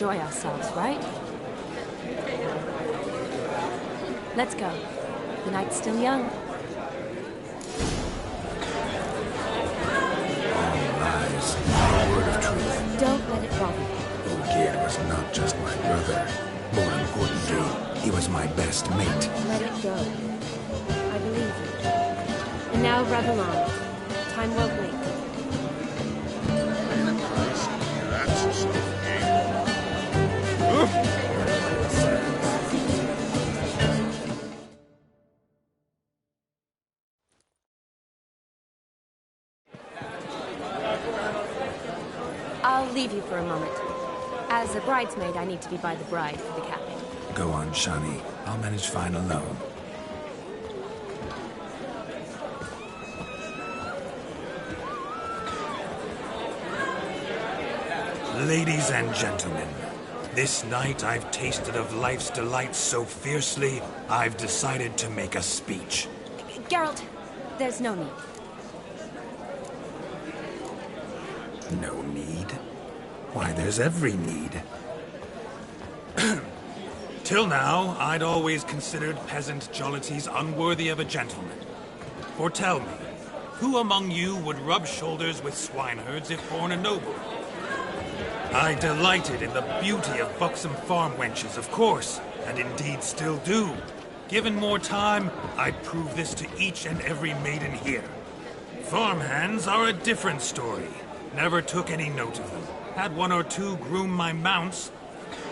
enjoy ourselves, right? Let's go. The night's still young. All lies, not a word of truth. Don't let it bother you. Olgierd was not just my brother. More importantly, he was my best mate. Let it go. I believe you. And now rub along. Time won't wait. That's so I'll leave you for a moment. As a bridesmaid, I need to be by the bride for the capping. Go on, Shani. I'll manage fine alone. Ladies and gentlemen, this night I've tasted of life's delights so fiercely, I've decided to make a speech. Geralt, there's no need. No need? Why, there's every need. Till now, I'd always considered peasant jollities unworthy of a gentleman. For tell me, who among you would rub shoulders with swineherds if born a noble? I delighted in the beauty of buxom farm wenches, of course, and indeed still do. Given more time, I'd prove this to each and every maiden here. Farmhands are a different story. Never took any note of them. Had one or two groom my mounts.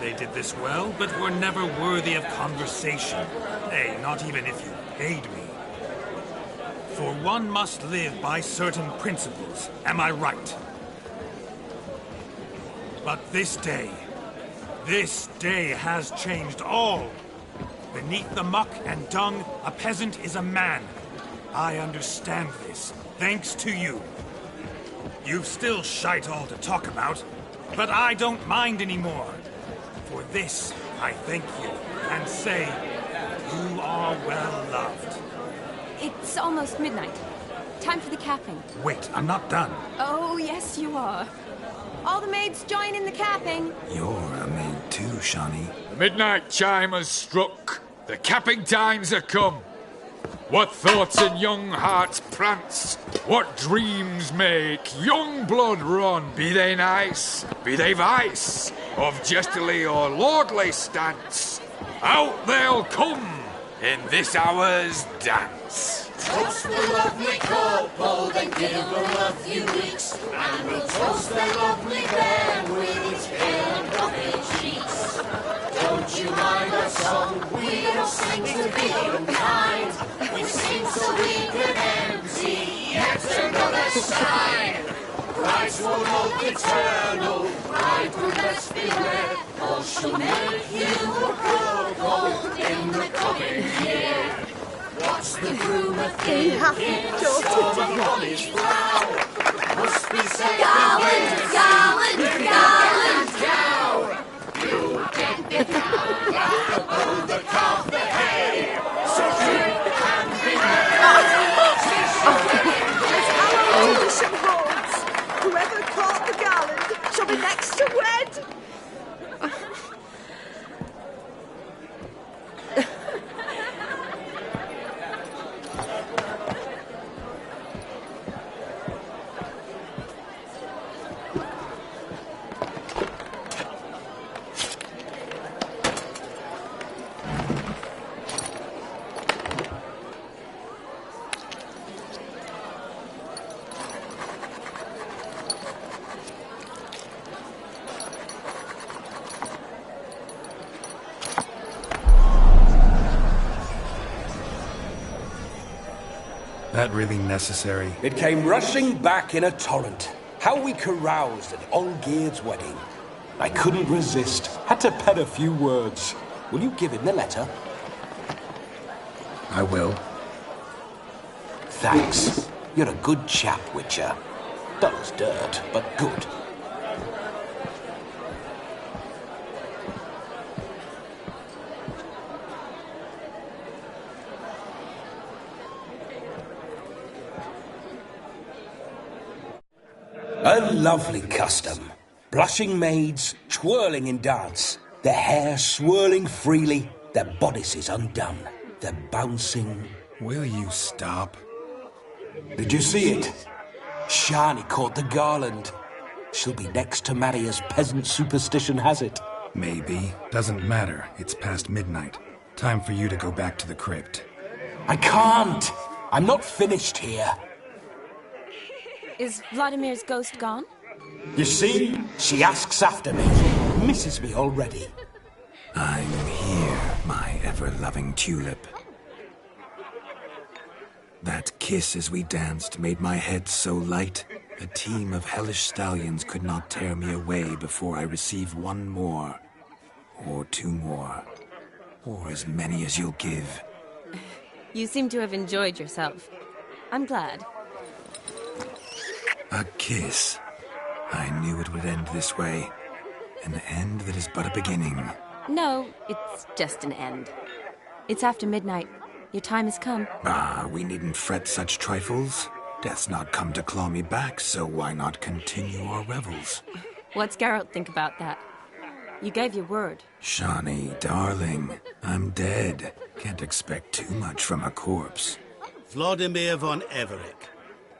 They did this well, but were never worthy of conversation. Nay, not even if you paid me. For one must live by certain principles, am I right? But this day has changed all. Beneath the muck and dung, a peasant is a man. I understand this, thanks to you. You've still shite all to talk about, but I don't mind anymore. For this, I thank you, and say, you are well loved. It's almost midnight. Time for the capping. Wait, I'm not done. Oh, yes, you are. All the maids join in the capping. You're a maid too, Shani. The midnight chime has struck. The capping times are come. What thoughts in young hearts prance? What dreams make young blood run? Be they nice, be they vice, of jestily or lordly stance, out they'll come in this hour's dance. Toast the lovely couple, then give them a few weeks, and we'll toast the lovely bear with its pale and puffy cheeks. Don't you mind our song? We don't sing to be unkind. We sing so we can empty yet another side. Brides will love eternal, bridegroom let's beware, or she'll make you a couple in the coming year. What's the groom a thinking? Sun on his brow. Must be said Garland, garland, garland. cow. You get the cow, like the bull, the calf, the hay. So you can be As our tradition holds, whoever caught the garland shall be next to wed. That really necessary? It came rushing back in a torrent. How we caroused at Olgierd's wedding. I couldn't resist. Had to pen a few words. Will you give him the letter? I will. Thanks. You're a good chap, Witcher. Dull's dirt, but good. A lovely custom. Blushing maids, twirling in dance, their hair swirling freely, their bodices undone, their bouncing... Will you stop? Did you see it? Shani caught the garland. She'll be next to marry as peasant superstition has it. Maybe. Doesn't matter. It's past midnight. Time for you to go back to the crypt. I can't! I'm not finished here. Is Vladimir's ghost gone? You see? She asks after me. Misses me already. I'm here, my ever-loving tulip. That kiss as we danced made my head so light, a team of hellish stallions could not tear me away before I receive one more. Or two more. Or as many as you'll give. You seem to have enjoyed yourself. I'm glad. A kiss. I knew it would end this way. An end that is but a beginning. No, it's just an end. It's after midnight. Your time has come. Ah, we needn't fret such trifles. Death's not come to claw me back, so why not continue our revels? What's Geralt think about that? You gave your word. Shani, darling, I'm dead. Can't expect too much from a corpse. Vladimir von Everec,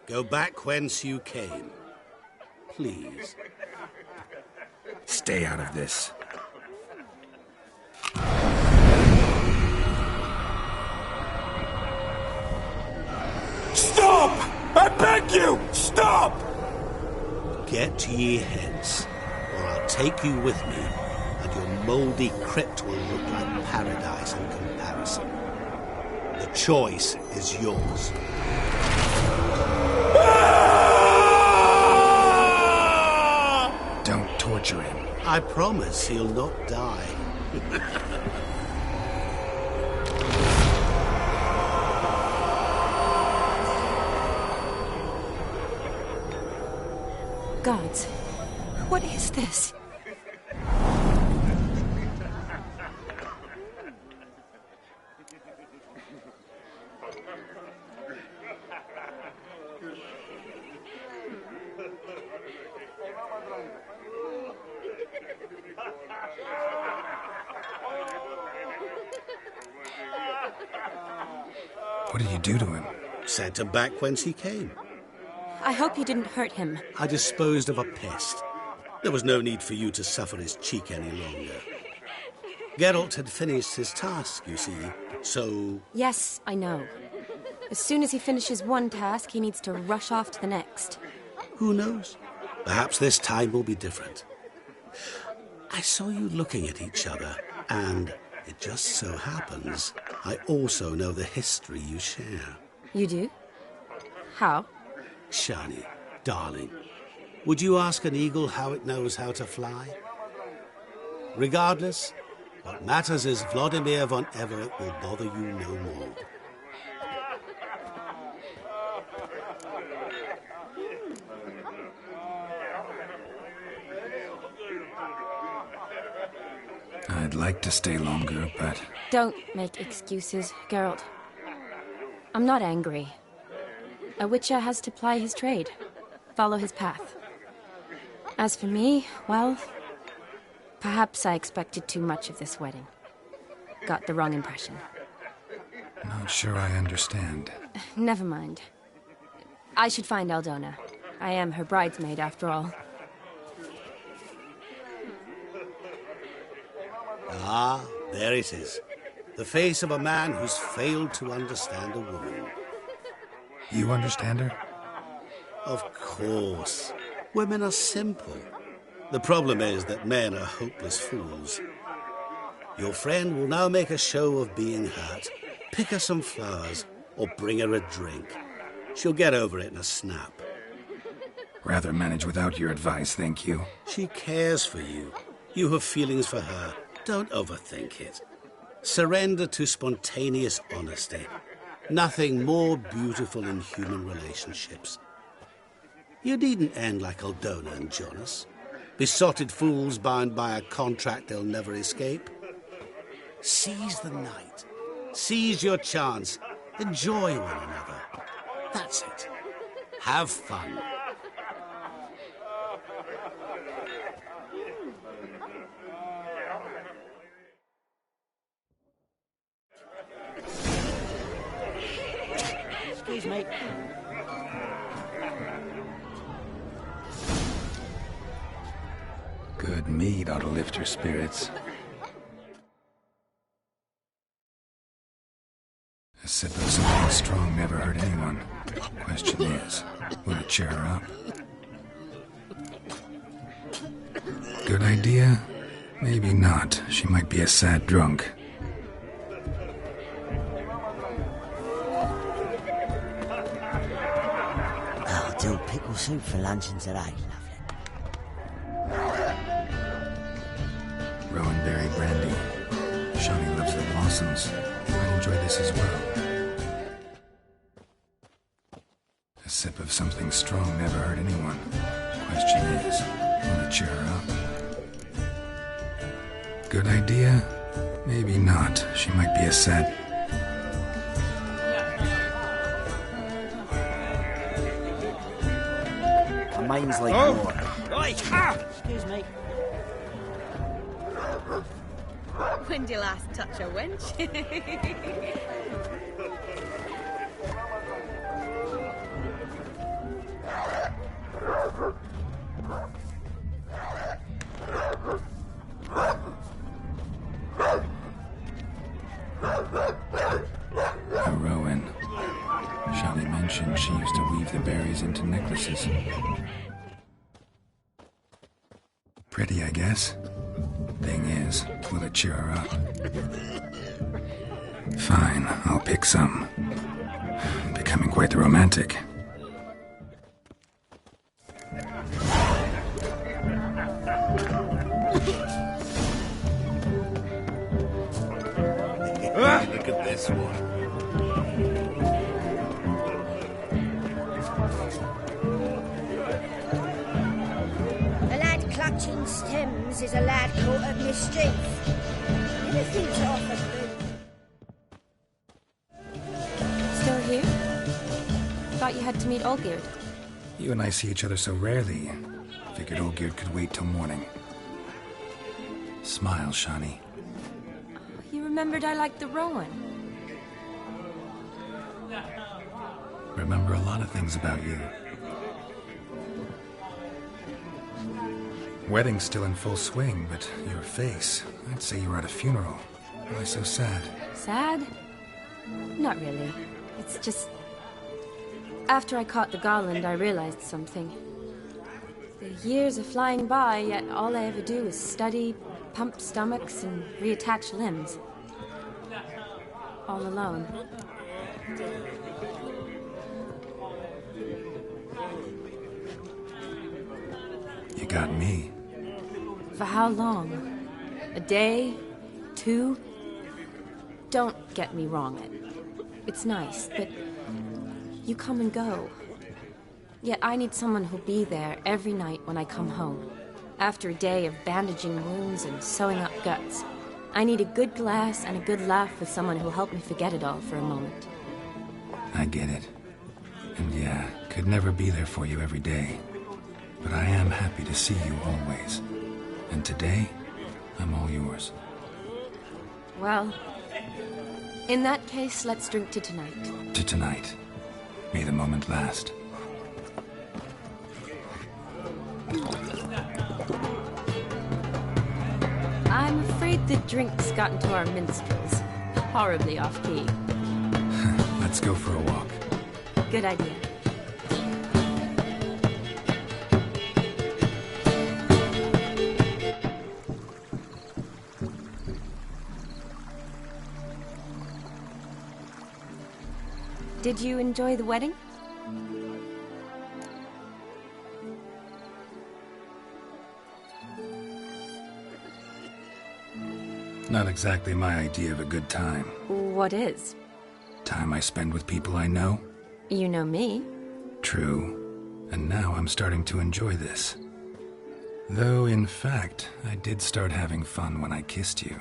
go back whence you came. Please. Stay out of this. Stop! I beg you! Stop! Get ye hence, or I'll take you with me, and your mouldy crypt will look like paradise in comparison. The choice is yours. Don't torture him. I promise he'll not die. Gods, what is this? What did you do to him? Sent him back whence he came. I hope you didn't hurt him. I disposed of a pest. There was no need for you to suffer his cheek any longer. Geralt had finished his task, you see, so... Yes, I know. As soon as he finishes one task, he needs to rush off to the next. Who knows? Perhaps this time will be different. I saw you looking at each other, and it just so happens I also know the history you share. You do? How? Shani, darling, would you ask an eagle how it knows how to fly? Regardless, what matters is Vladimir von Everec will bother you no more. I'd like to stay longer, but... Don't make excuses, Geralt. I'm not angry. A witcher has to ply his trade, follow his path. As for me, well, perhaps I expected too much of this wedding. Got the wrong impression. Not sure I understand. Never mind. I should find Aldona. I am her bridesmaid, after all. Ah, there it is. The face of a man who's failed to understand a woman. You understand her? Of course. Women are simple. The problem is that men are hopeless fools. Your friend will now make a show of being hurt. Pick her some flowers, or bring her a drink. She'll get over it in a snap. Rather manage without your advice, thank you. She cares for you. You have feelings for her. Don't overthink it. Surrender to spontaneous honesty. Nothing more beautiful in human relationships. You needn't end like Aldona and Jonas. Besotted fools bound by a contract they'll never escape. Seize the night. Seize your chance. Enjoy one another. That's it. Have fun. Excuse me. Good mead ought to lift your spirits. A sip of something strong never hurt anyone. Question is, will it cheer her up? Good idea? Maybe not. She might be a sad drunk. I'll do pickle soup for luncheon today, lovely. Rowan berry brandy. Shawnee loves the blossoms. Might enjoy this as well. A sip of something strong never hurt anyone. Question is, will it cheer her up? Good idea? Maybe not. She might be a sad... My mind's like water. Right, excuse me. When did you last touch a wench? A Rowan. Shawnee mentioned she used to weave the berries into necklaces. Pretty, I guess. Thing is, will it cheer her up? Fine, I'll pick some. Becoming quite the romantic. Look at this one. A lad clutching stems is a lad caught of mischief. Anything to offer food. Still here? Thought you had to meet Olgierd. You and I see each other so rarely. Figured Olgierd could wait till morning. Smile, Shawnee. You remembered I liked the Rowan. Remember a lot of things about you. Wedding's still in full swing, but your face, I'd say you were at a funeral. Why so sad? Sad? Not really. It's just... After I caught the garland, I realized something. The years are flying by, yet all I ever do is study, pump stomachs, and reattach limbs. All alone. You got me. For how long? A day? 2? Don't get me wrong. It's nice, but you come and go. Yet I need someone who'll be there every night when I come home. After a day of bandaging wounds and sewing up guts, I need a good glass and a good laugh with someone who'll help me forget it all for a moment. I get it. And yeah, could never be there for you every day. But I am happy to see you always. And today, I'm all yours. Well, in that case, let's drink to tonight. To tonight. May the moment last. I'm afraid the drinks got into our minstrels. Horribly off-key. Let's go for a walk. Good idea. Did you enjoy the wedding? Not exactly my idea of a good time. What is? Time I spend with people I know. You know me. True. And now I'm starting to enjoy this. Though, in fact, I did start having fun when I kissed you.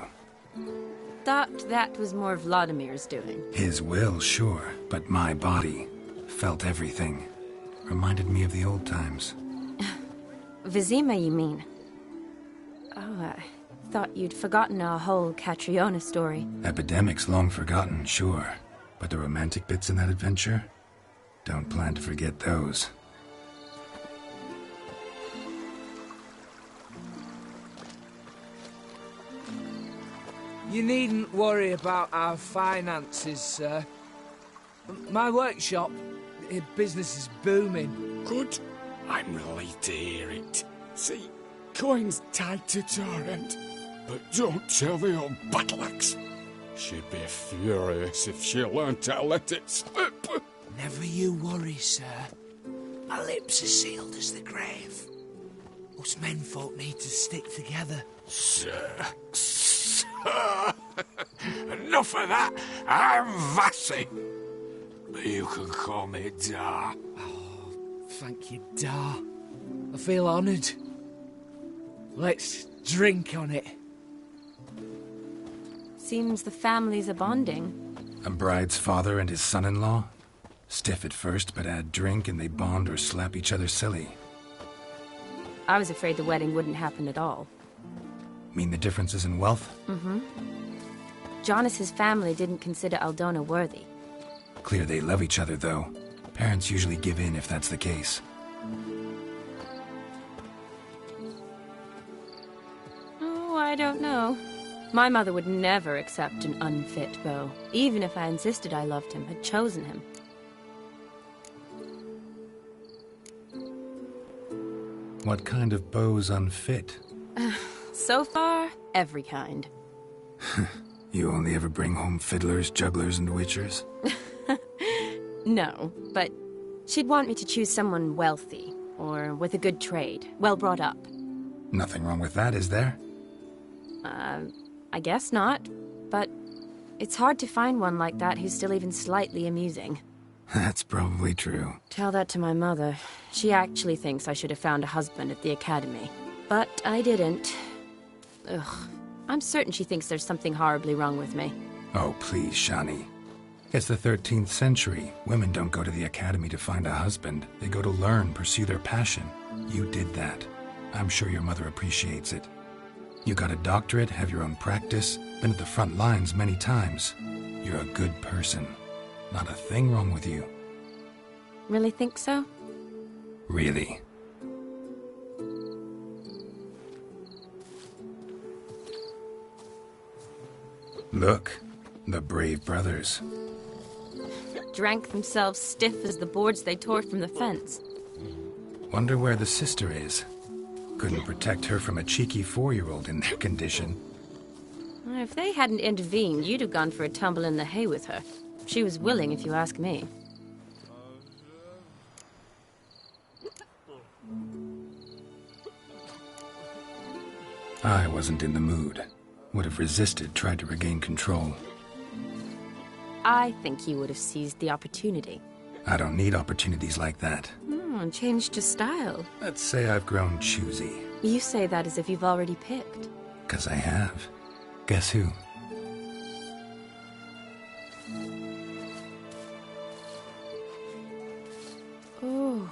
Thought that was more Vladimir's doing. His will, sure, but my body felt everything. Reminded me of the old times. Vizima, you mean? Oh, I thought you'd forgotten our whole Catriona story. Epidemics long forgotten, sure. But the romantic bits in that adventure? Don't plan to forget those. You needn't worry about our finances, sir. My workshop, business is booming. Good. I'm relieved to hear it. See, coin's tied to Torrent, but don't tell the old battleaxe. She'd be furious if she learned to let it slip. Never you worry, sir. My lips are sealed as the grave. Us menfolk need to stick together. Sir. Enough of that. I'm Vassy. But you can call me Dar. Oh, thank you, Dar. I feel honoured. Let's drink on it. Seems the families are bonding. A bride's father and his son-in-law? Stiff at first, but add drink and they bond or slap each other silly. I was afraid the wedding wouldn't happen at all. Mean the differences in wealth? Mm-hmm. Jonas's family didn't consider Aldona worthy. Clear they love each other, though. Parents usually give in if that's the case. Oh, I don't know. My mother would never accept an unfit beau, even if I insisted I loved him, had chosen him. What kind of beau's unfit? So far, every kind. You only ever bring home fiddlers, jugglers, and witchers? No, but she'd want me to choose someone wealthy, or with a good trade, well brought up. Nothing wrong with that, is there? I guess not, but it's hard to find one like that who's still even slightly amusing. That's probably true. Tell that to my mother. She actually thinks I should have found a husband at the academy. But I didn't. Ugh. I'm certain she thinks there's something horribly wrong with me. Oh, please, Shani. It's the 13th century. Women don't go to the academy to find a husband. They go to learn, pursue their passion. You did that. I'm sure your mother appreciates it. You got a doctorate, have your own practice, been at the front lines many times. You're a good person. Not a thing wrong with you. Really think so? Really. Look, the brave brothers. Drank themselves stiff as the boards they tore from the fence. Wonder where the sister is. Couldn't protect her from a cheeky 4-year-old in their condition. If they hadn't intervened, you'd have gone for a tumble in the hay with her. She was willing, if you ask me. I wasn't in the mood. Would have resisted, tried to regain control. I think you would have seized the opportunity. I don't need opportunities like that. And changed your style. Let's say I've grown choosy. You say that as if you've already picked. 'Cause I have. Guess who? Oh,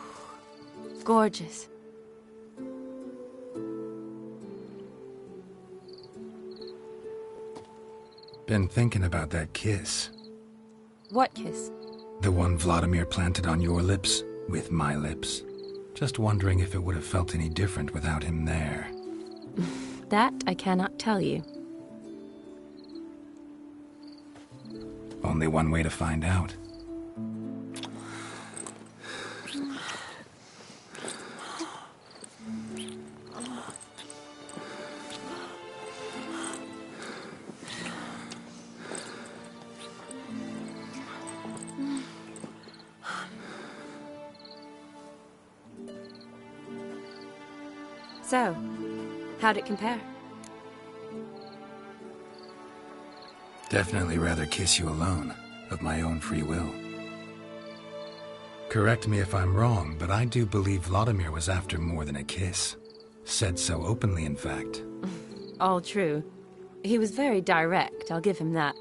gorgeous. Been thinking about that kiss. What kiss? The one Vladimir planted on your lips, with my lips. Just wondering if it would have felt any different without him there. That I cannot tell you. Only one way to find out. So, how'd it compare? Definitely rather kiss you alone, of my own free will. Correct me if I'm wrong, but I do believe Vladimir was after more than a kiss. Said so openly, in fact. All true. He was very direct, I'll give him that.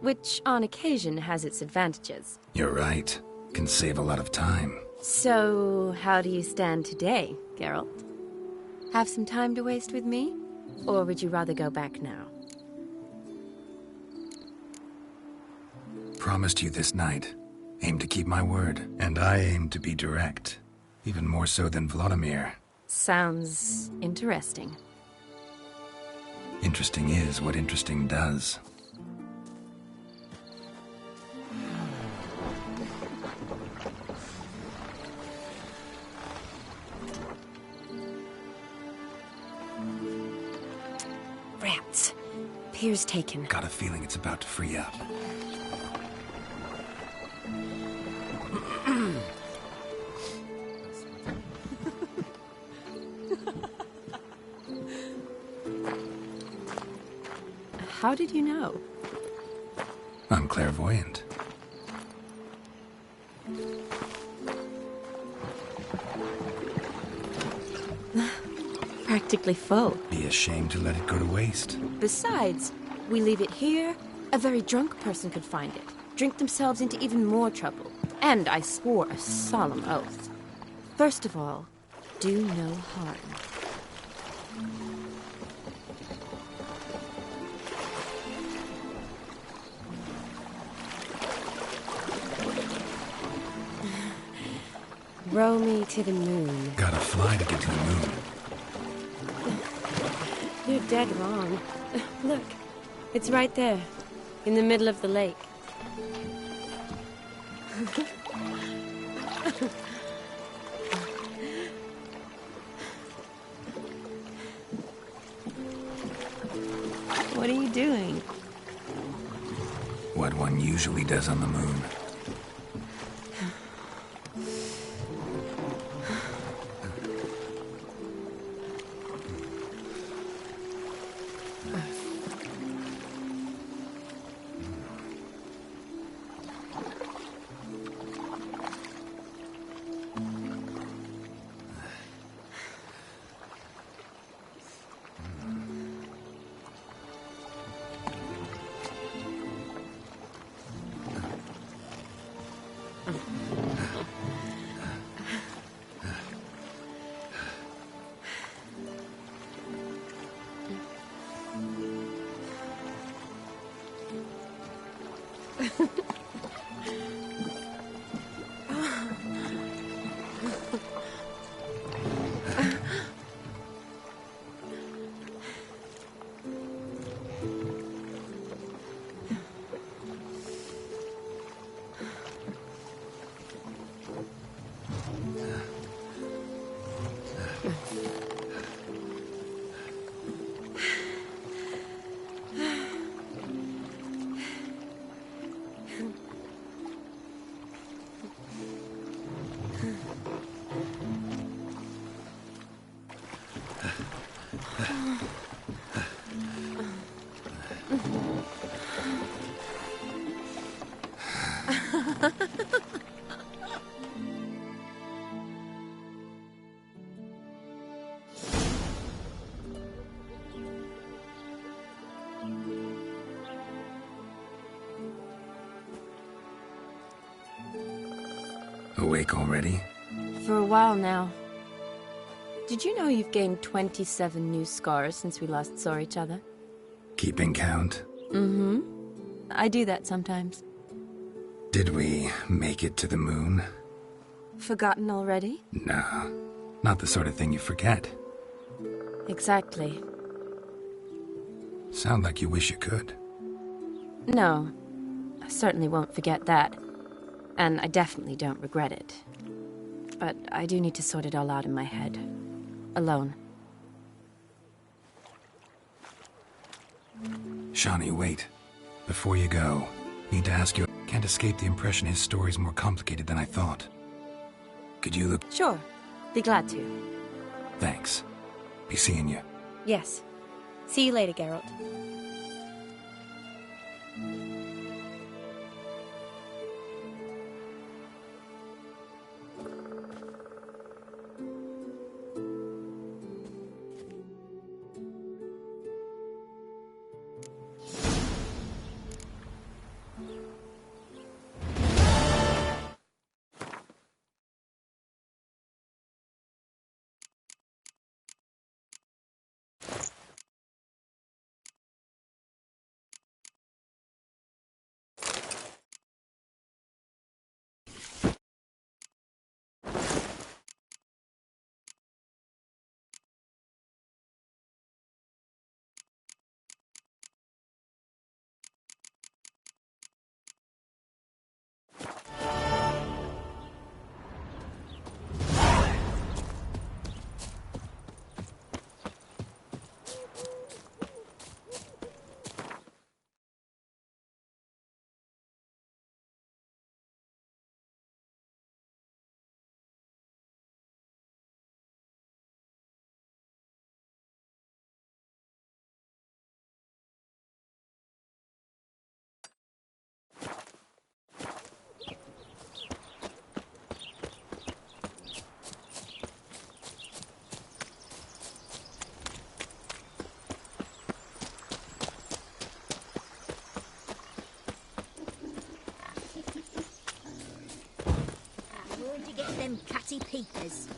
Which, on occasion, has its advantages. You're right. Can save a lot of time. So, how do you stand today, Geralt? Have some time to waste with me? Or would you rather go back now? Promised you this night. Aim to keep my word, and I aim to be direct. Even more so than Vladimir. Sounds interesting. Interesting is what interesting does. Rats. Pier's taken. Got a feeling it's about to free up. How did you know? I'm clairvoyant. Practically full. Be ashamed to let it go to waste. Besides, we leave it here, a very drunk person could find it, drink themselves into even more trouble. And I swore a solemn oath. First of all, do no harm. Row me to the moon. Gotta fly to get to the moon. You're dead wrong. Look, it's right there, in the middle of the lake. What are you doing? What one usually does on the moon. Awake already? For a while now. Did you know you've gained 27 new scars since we last saw each other? Keeping count? Mm-hmm. I do that sometimes. Did we make it to the moon? Forgotten already? No, not the sort of thing you forget. Exactly. Sound like you wish you could. No, I certainly won't forget that. And I definitely don't regret it. But I do need to sort it all out in my head. Alone. Shawnee, wait. Before you go, need to ask you, can't escape the impression his story's more complicated than I thought. Could you look... Sure. Be glad to. Thanks. Be seeing you. Yes. See you later, Geralt. them catty peepers.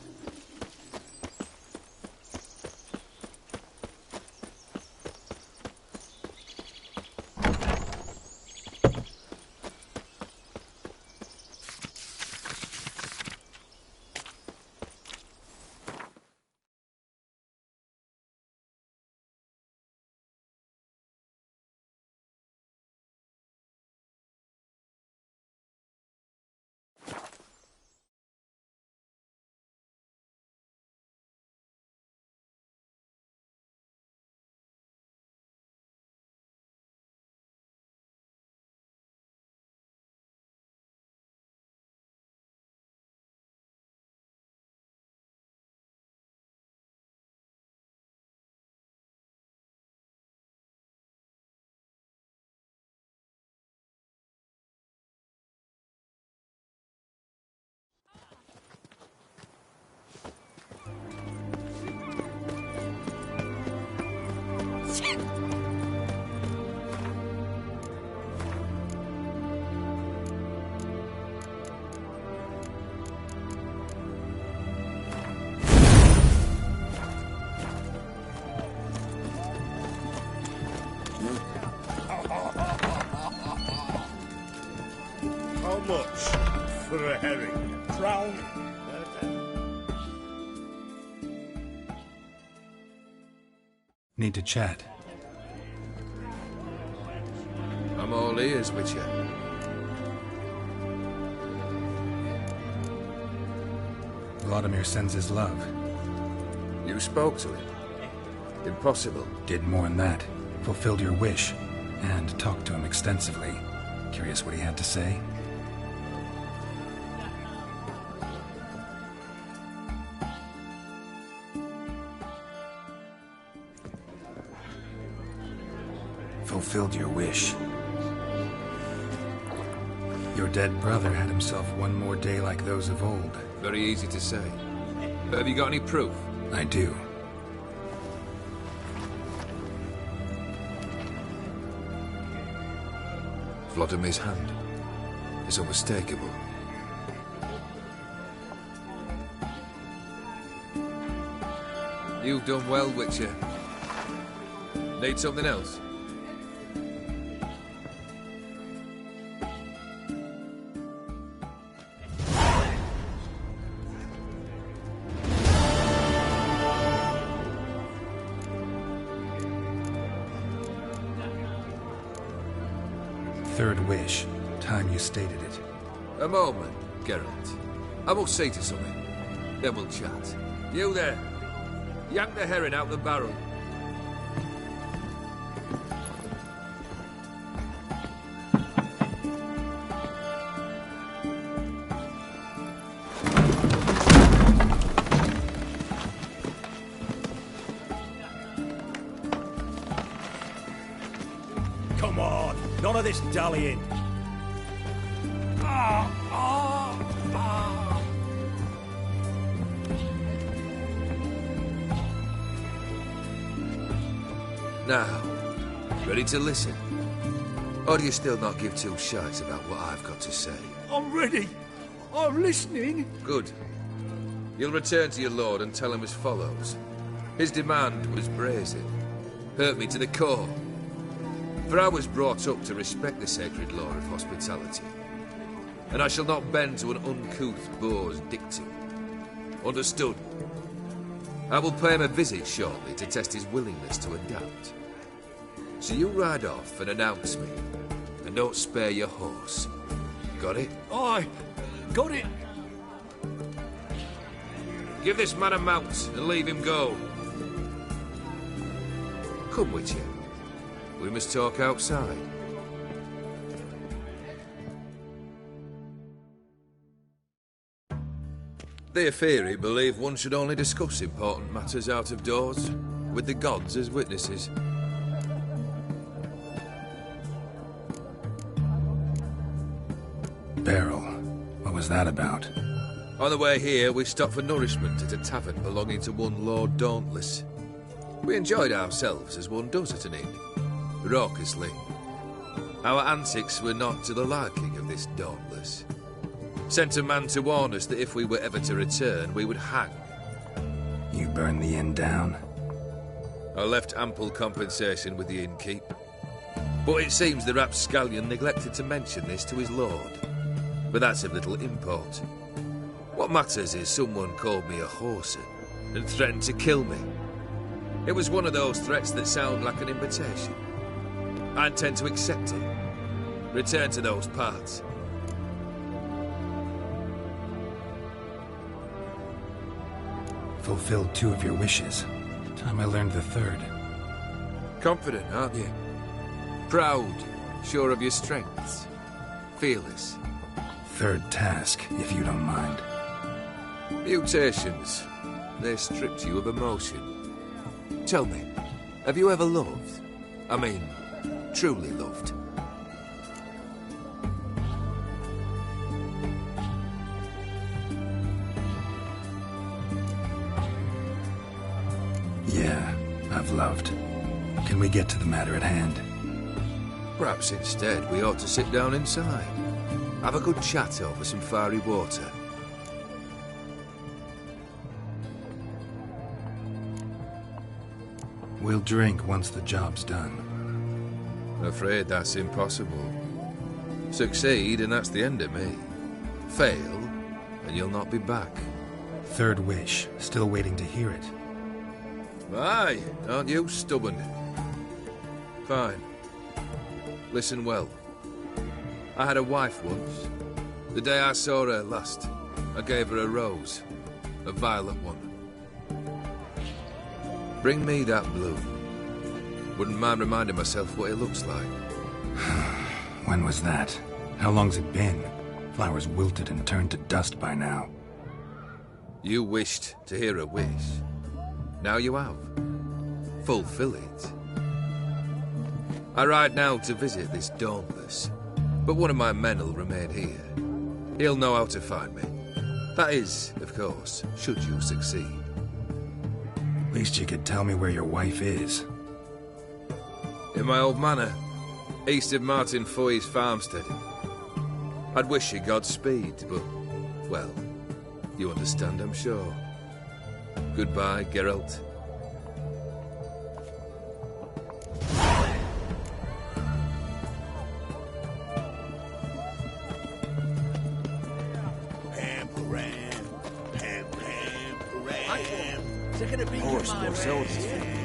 How much for a herring? Crown? Need to chat. I'm all ears, Witcher. Vladimir sends his love. You spoke to him? Impossible. Did more than that. Fulfilled your wish. And talked to him extensively. Curious what he had to say? Fulfilled your wish. Your dead brother had himself one more day like those of old. Very easy to say. But have you got any proof? I do. Vladimir's hand is unmistakable. You've done well, Witcher. Need something else? Third wish. Time you stated it. A moment, Geralt. I will see to something. Then we'll chat. You there. Yank the herring out the barrel. Come on, none of this dallying. Now, ready to listen? Or do you still not give two shites about what I've got to say? I'm ready. I'm listening. Good. You'll return to your lord and tell him as follows. His demand was brazen. Hurt me to the core. For I was brought up to respect the sacred law of hospitality. And I shall not bend to an uncouth boor's dictum. Understood? I will pay him a visit shortly to test his willingness to adapt. So you ride off and announce me. And don't spare your horse. Got it? Aye, got it. Give this man a mount and leave him go. Come, Witcher. We must talk outside. The Aetheri believe one should only discuss important matters out of doors, with the gods as witnesses. Beryl. What was that about? On the way here, we stopped for nourishment at a tavern belonging to one Lord Dauntless. We enjoyed ourselves as one does at an inn, raucously. Our antics were not to the liking of this Dauntless. Sent a man to warn us that if we were ever to return, we would hang. You burned the inn down? I left ample compensation with the innkeep. But it seems the rapscallion neglected to mention this to his lord. But that's of little import. What matters is someone called me a whoreson and threatened to kill me. It was one of those threats that sound like an invitation. I intend to accept it. Return to those parts. Fulfilled 2 of your wishes. Time I learned the 3rd. Confident, aren't you? Proud, sure of your strengths. Fearless. 3rd task, if you don't mind. Mutations. They stripped you of emotion. Tell me, have you ever loved? I mean, truly loved? Yeah, I've loved. Can we get to the matter at hand? Perhaps instead we ought to sit down inside. Have a good chat over some fiery water. We'll drink once the job's done. Afraid that's impossible. Succeed and that's the end of me. Fail and you'll not be back. 3rd wish. Still waiting to hear it. Aye, aren't you stubborn? Fine. Listen well. I had a wife once. The day I saw her last, I gave her a rose. A violet one. Bring me that bloom. Wouldn't mind reminding myself what it looks like. When was that? How long's it been? Flowers wilted and turned to dust by now. You wished to hear a wish. Now you have. Fulfill it. I ride now to visit this Dauntless, but one of my men will remain here. He'll know how to find me. That is, of course, should you succeed. Least you could tell me where your wife is. In my old manor, east of Martin Foy's farmstead. I'd wish you Godspeed, but, well, you understand, I'm sure. Goodbye, Geralt.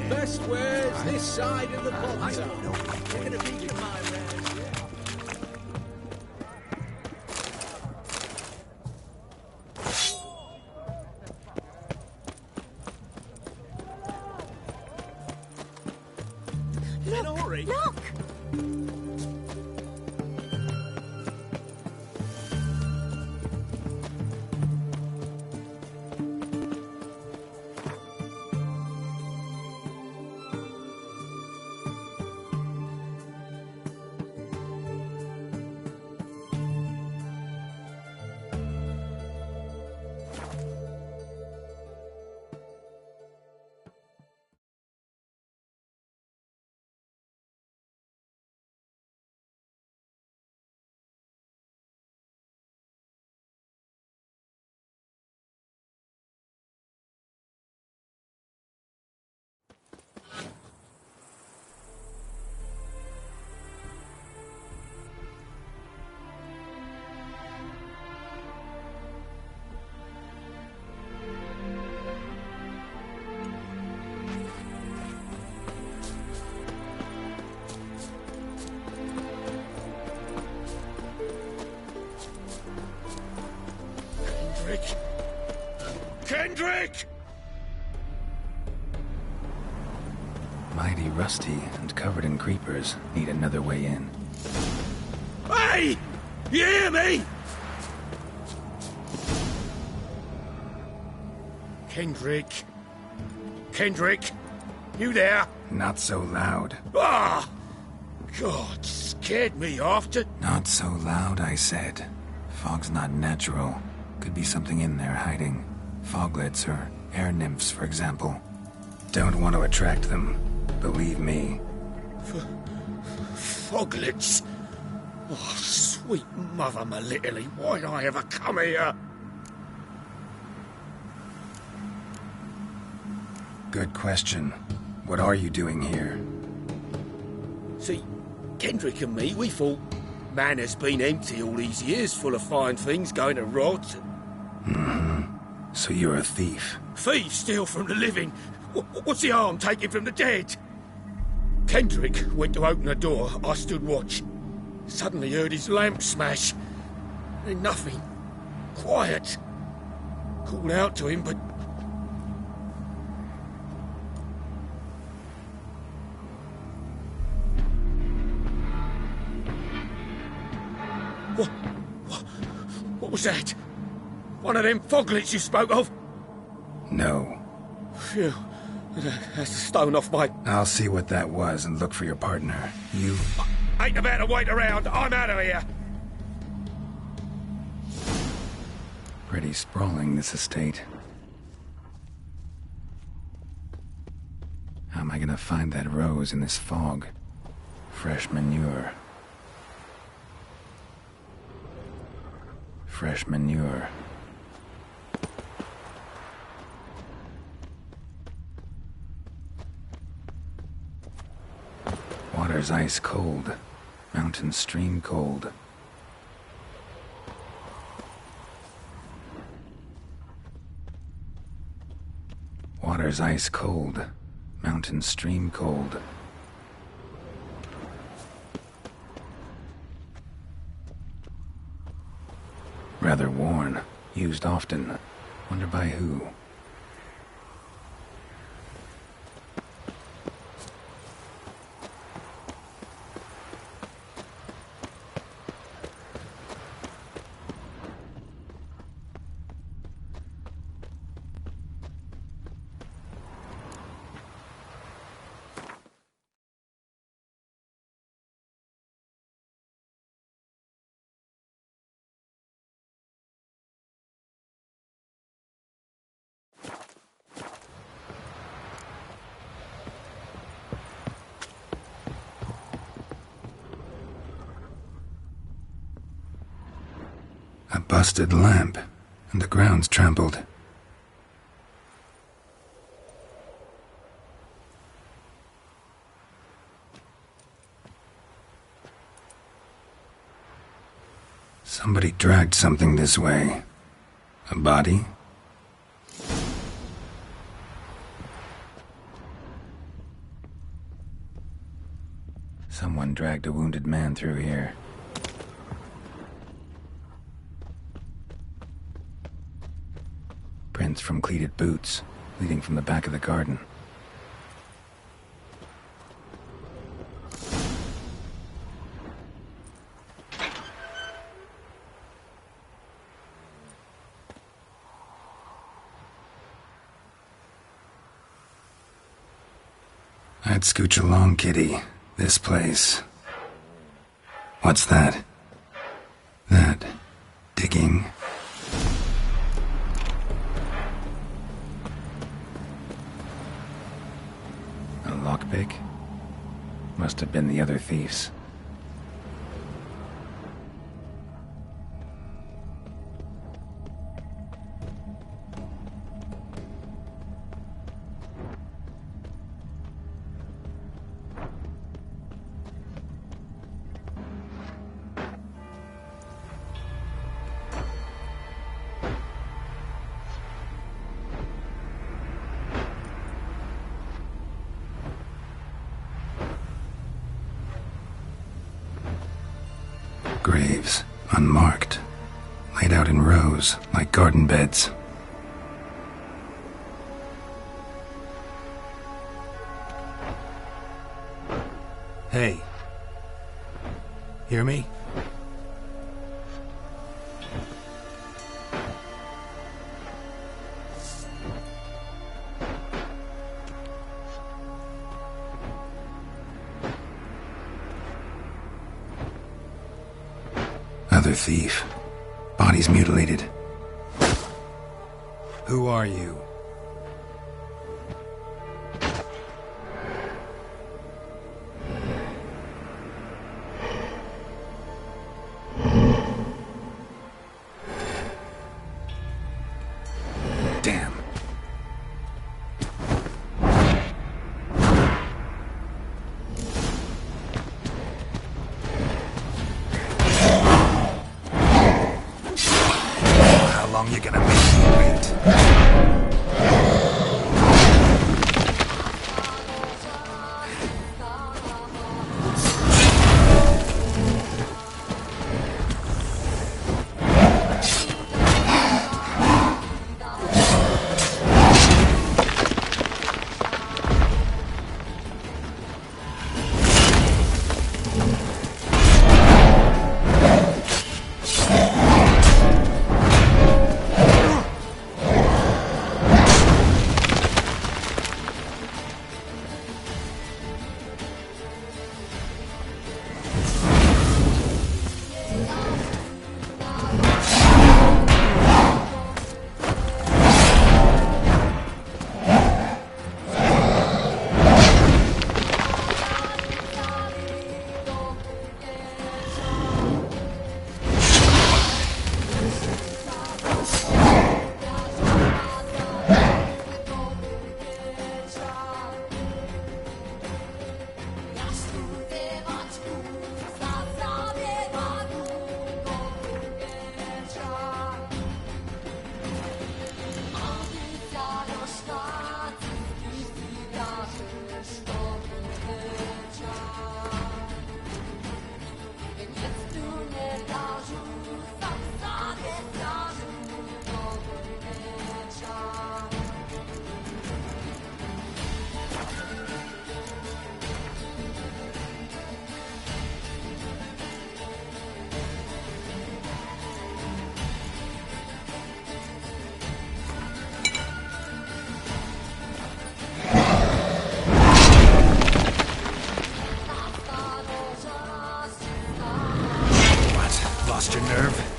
Best wares this side of the pond. They're gonna be my wares. Look! Kendrick! Mighty rusty and covered in creepers. Need another way in. Hey! You hear me? Kendrick. Kendrick? You there? Not so loud. Ah! God, scared me after. Not so loud, I said. Fog's not natural. Could be something in there hiding. Foglets or air nymphs, for example. Don't want to attract them. Believe me. Foglets? Oh, sweet mother, my little, why'd I ever come here? Good question. What are you doing here? See, Kendrick and me, we thought man has been empty all these years, full of fine things going to rot. Mm-hmm. So you're a thief? Thieves steal from the living. What's the harm taking from the dead? Kendrick went to open the door. I stood watch. Suddenly heard his lamp smash. Then nothing. Quiet. Called out to him, but... What was that? One of them foglets you spoke of? No. Phew. That's a stone off my... I'll see what that was and look for your partner. You... Ain't about to wait around. I'm out of here. Pretty sprawling, this estate. How am I gonna find that rose in this fog? Fresh manure. Fresh manure. Water's ice cold. Mountain stream cold. Water's ice cold. Mountain stream cold. Rather worn. Used often. Wonder by who? A busted lamp, and the ground's trampled. Somebody dragged something this way. A body? Someone dragged a wounded man through here. Prints from cleated boots, leading from the back of the garden. I'd scooch along, kitty. This place. What's that? That... digging? A lockpick? Must have been the other thieves. Graves, unmarked, laid out in rows like garden beds. Hey. Hear me? Another thief. Bodies mutilated. Who are you? long you gonna make me wait? Lost your nerve?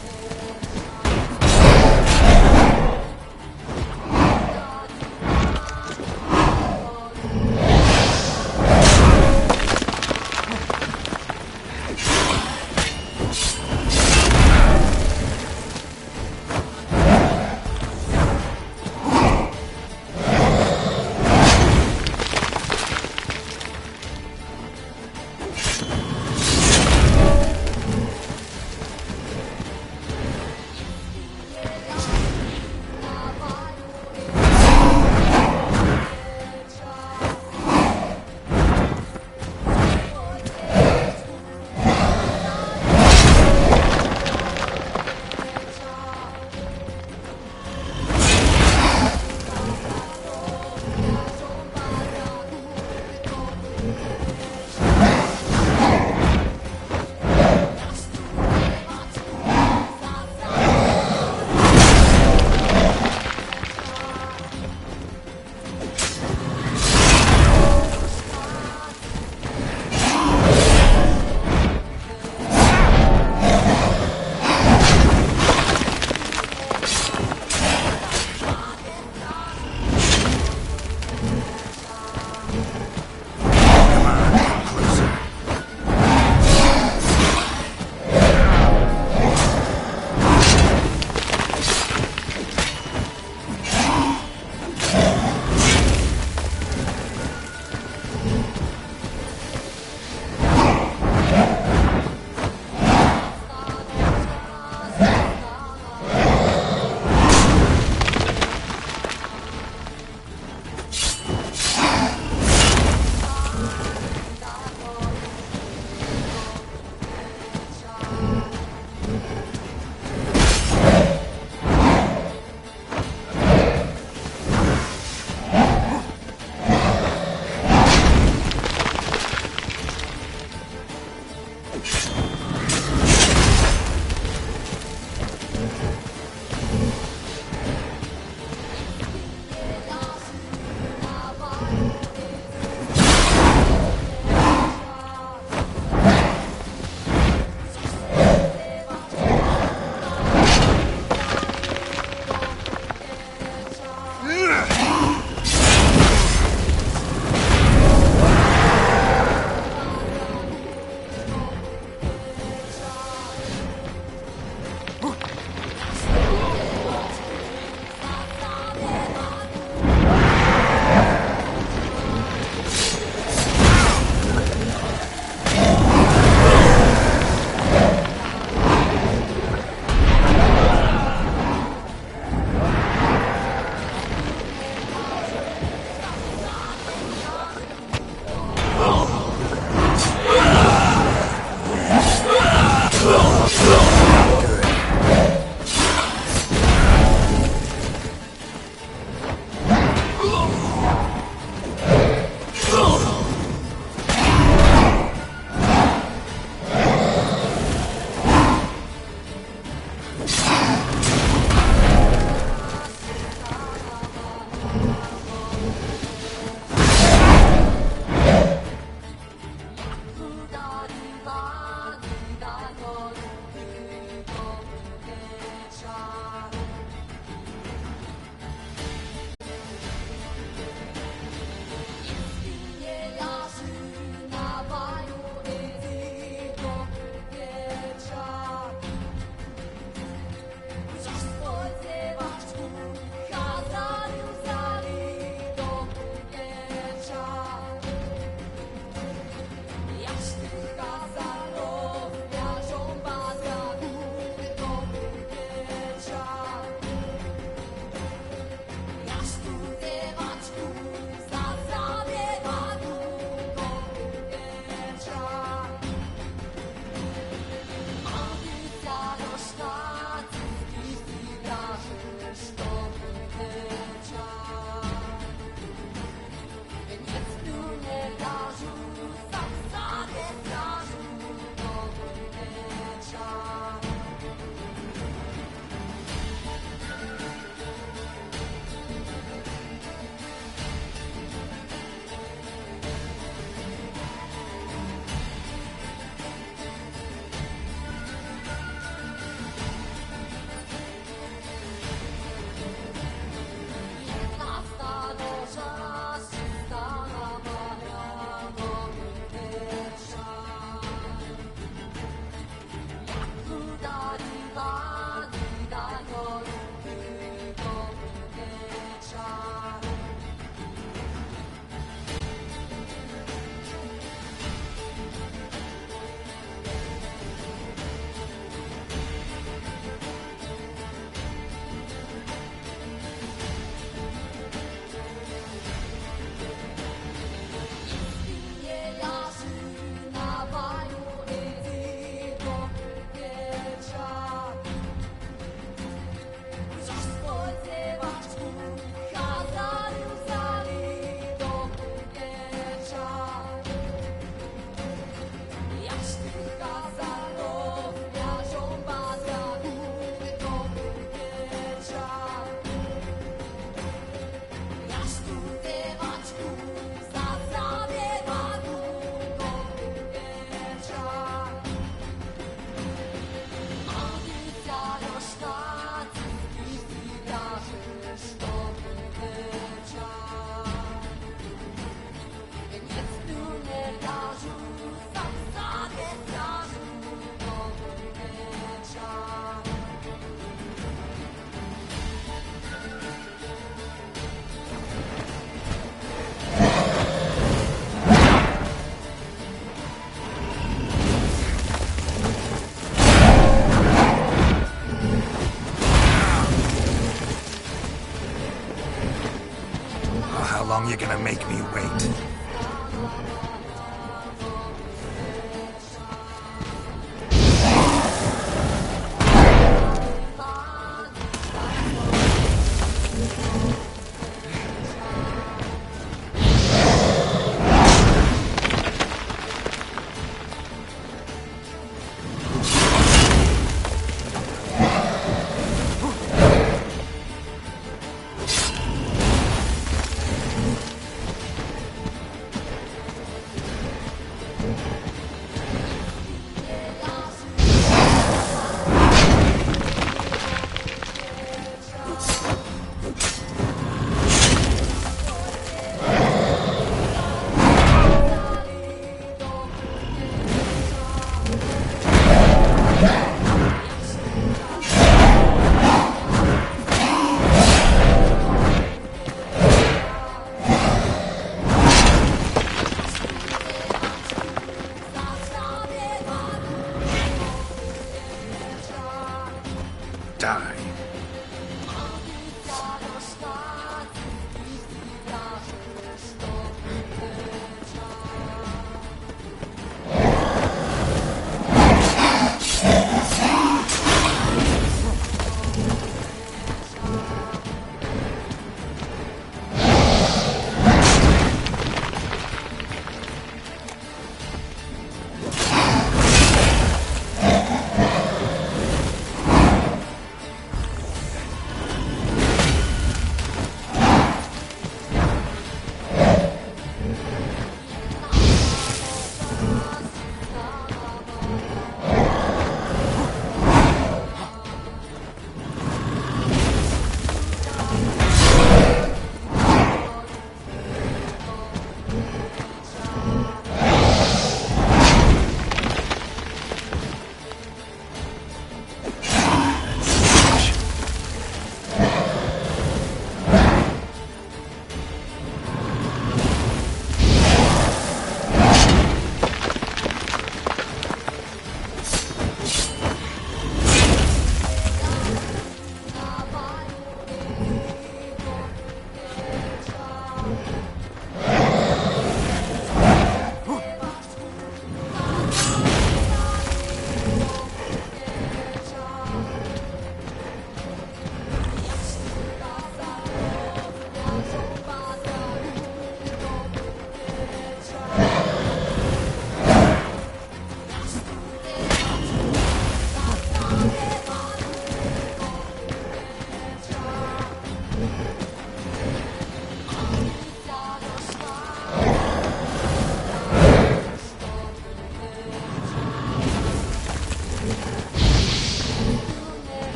gonna make me wait.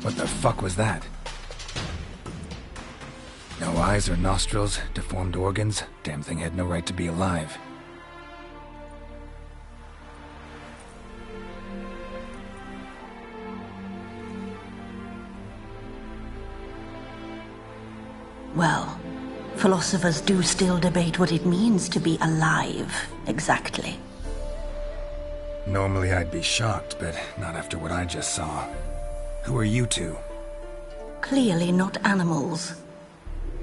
What the fuck was that? No eyes or nostrils, deformed organs. Damn thing had no right to be alive. Well, philosophers do still debate what it means to be alive, exactly. Normally I'd be shocked, but not after what I just saw. Who are you two? Clearly not animals.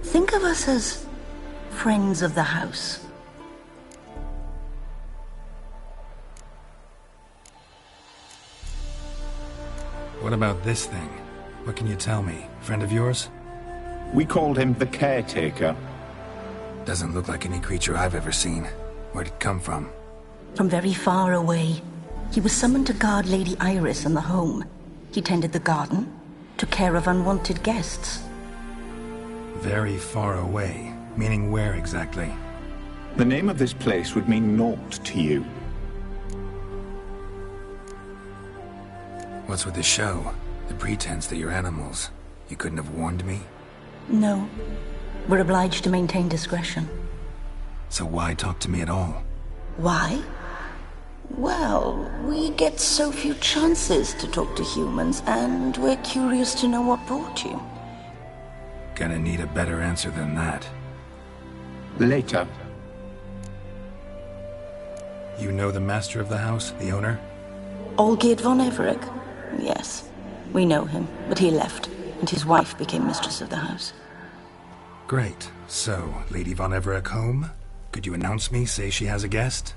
Think of us as friends of the house. What about this thing? What can you tell me? Friend of yours? We called him the Caretaker. Doesn't look like any creature I've ever seen. Where'd it come from? From very far away. He was summoned to guard Lady Iris and the home. He tended the garden, took care of unwanted guests. Very far away? Meaning where exactly? The name of this place would mean naught to you. What's with the show? The pretense that you're animals. You couldn't have warned me? No. We're obliged to maintain discretion. So why talk to me at all? Why? Well, we get so few chances to talk to humans, and we're curious to know what brought you. Gonna need a better answer than that. Later. You know the master of the house, the owner? Olgierd von Everec? Yes, we know him, but he left, and his wife became mistress of the house. Great. So, Lady von Everec home? Could you announce me, say she has a guest?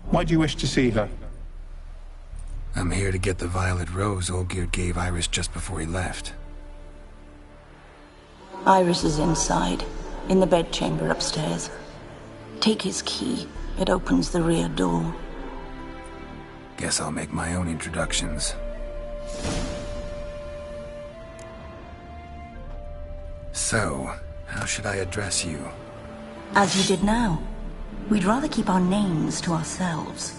Why do you wish to see her? I'm here to get the violet rose Olgierd gave Iris just before he left. Iris is inside, in the bedchamber upstairs. Take his key. It opens the rear door. Guess I'll make my own introductions. So, how should I address you? As you did now. We'd rather keep our names to ourselves.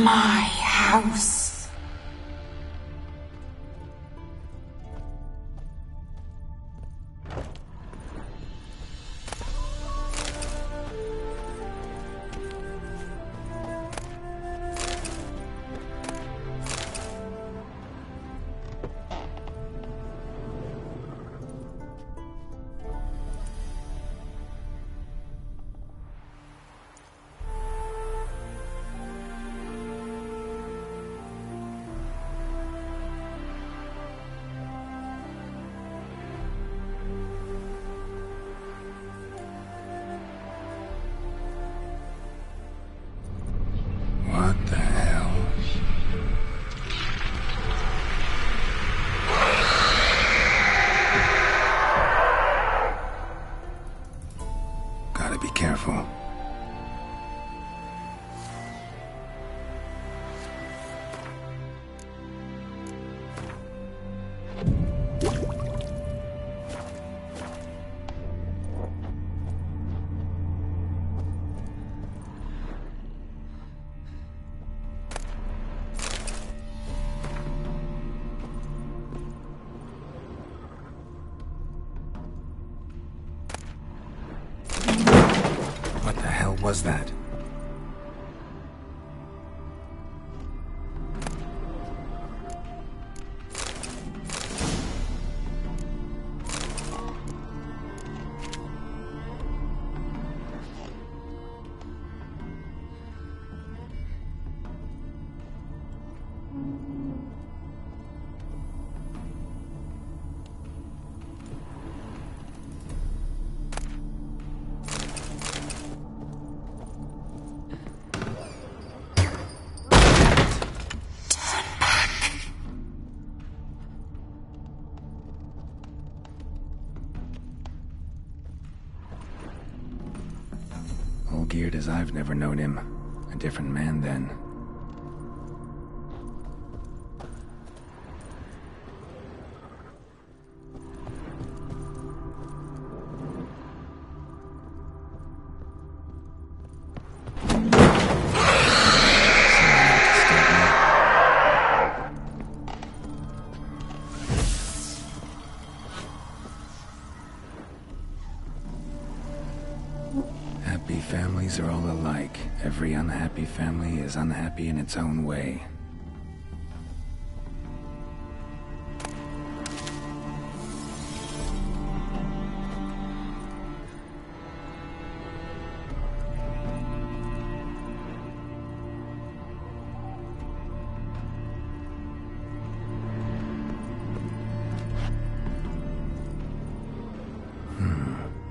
my house. Was that? Geared as I've never known him. A different man then. Families are all alike. Every unhappy family is unhappy in its own way.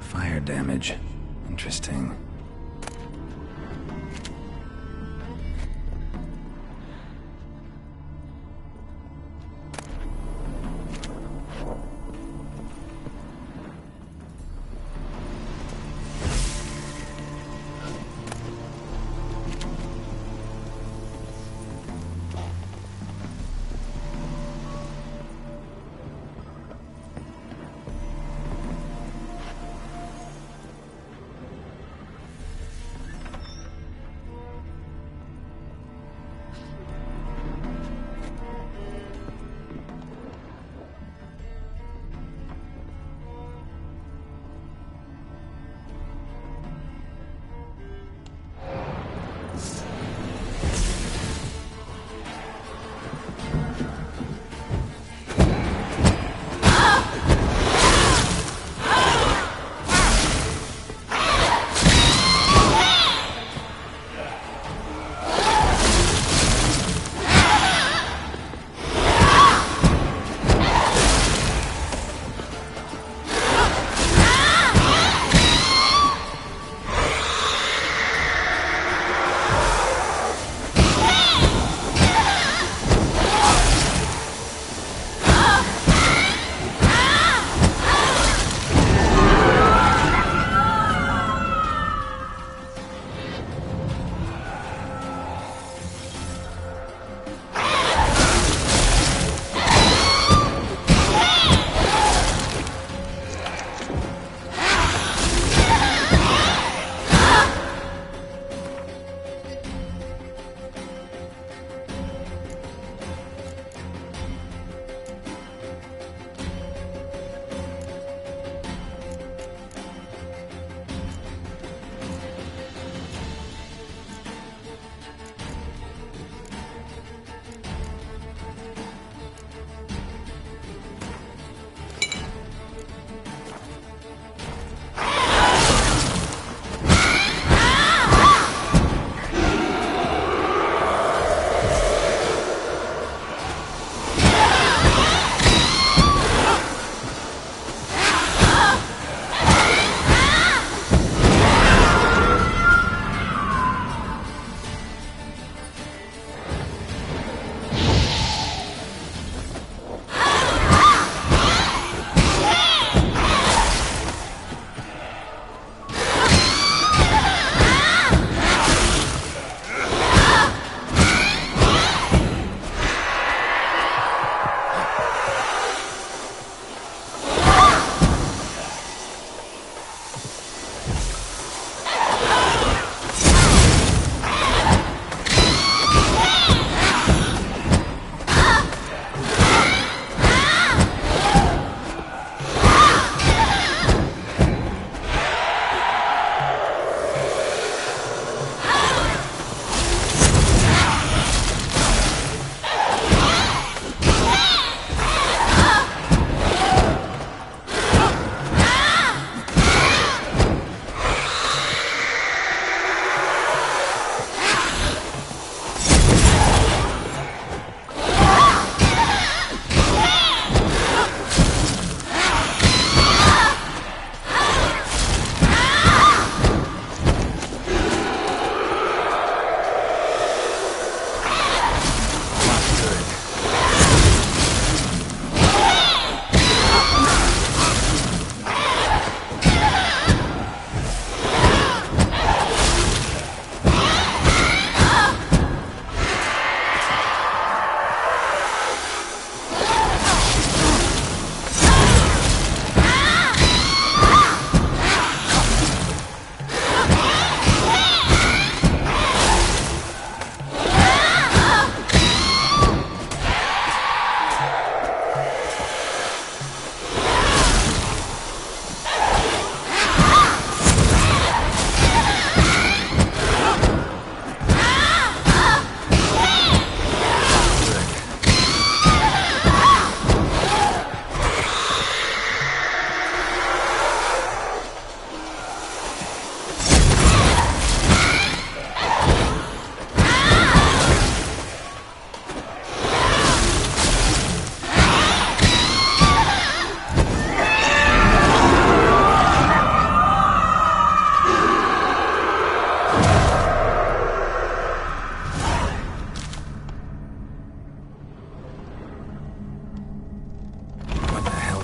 Fire damage. Interesting.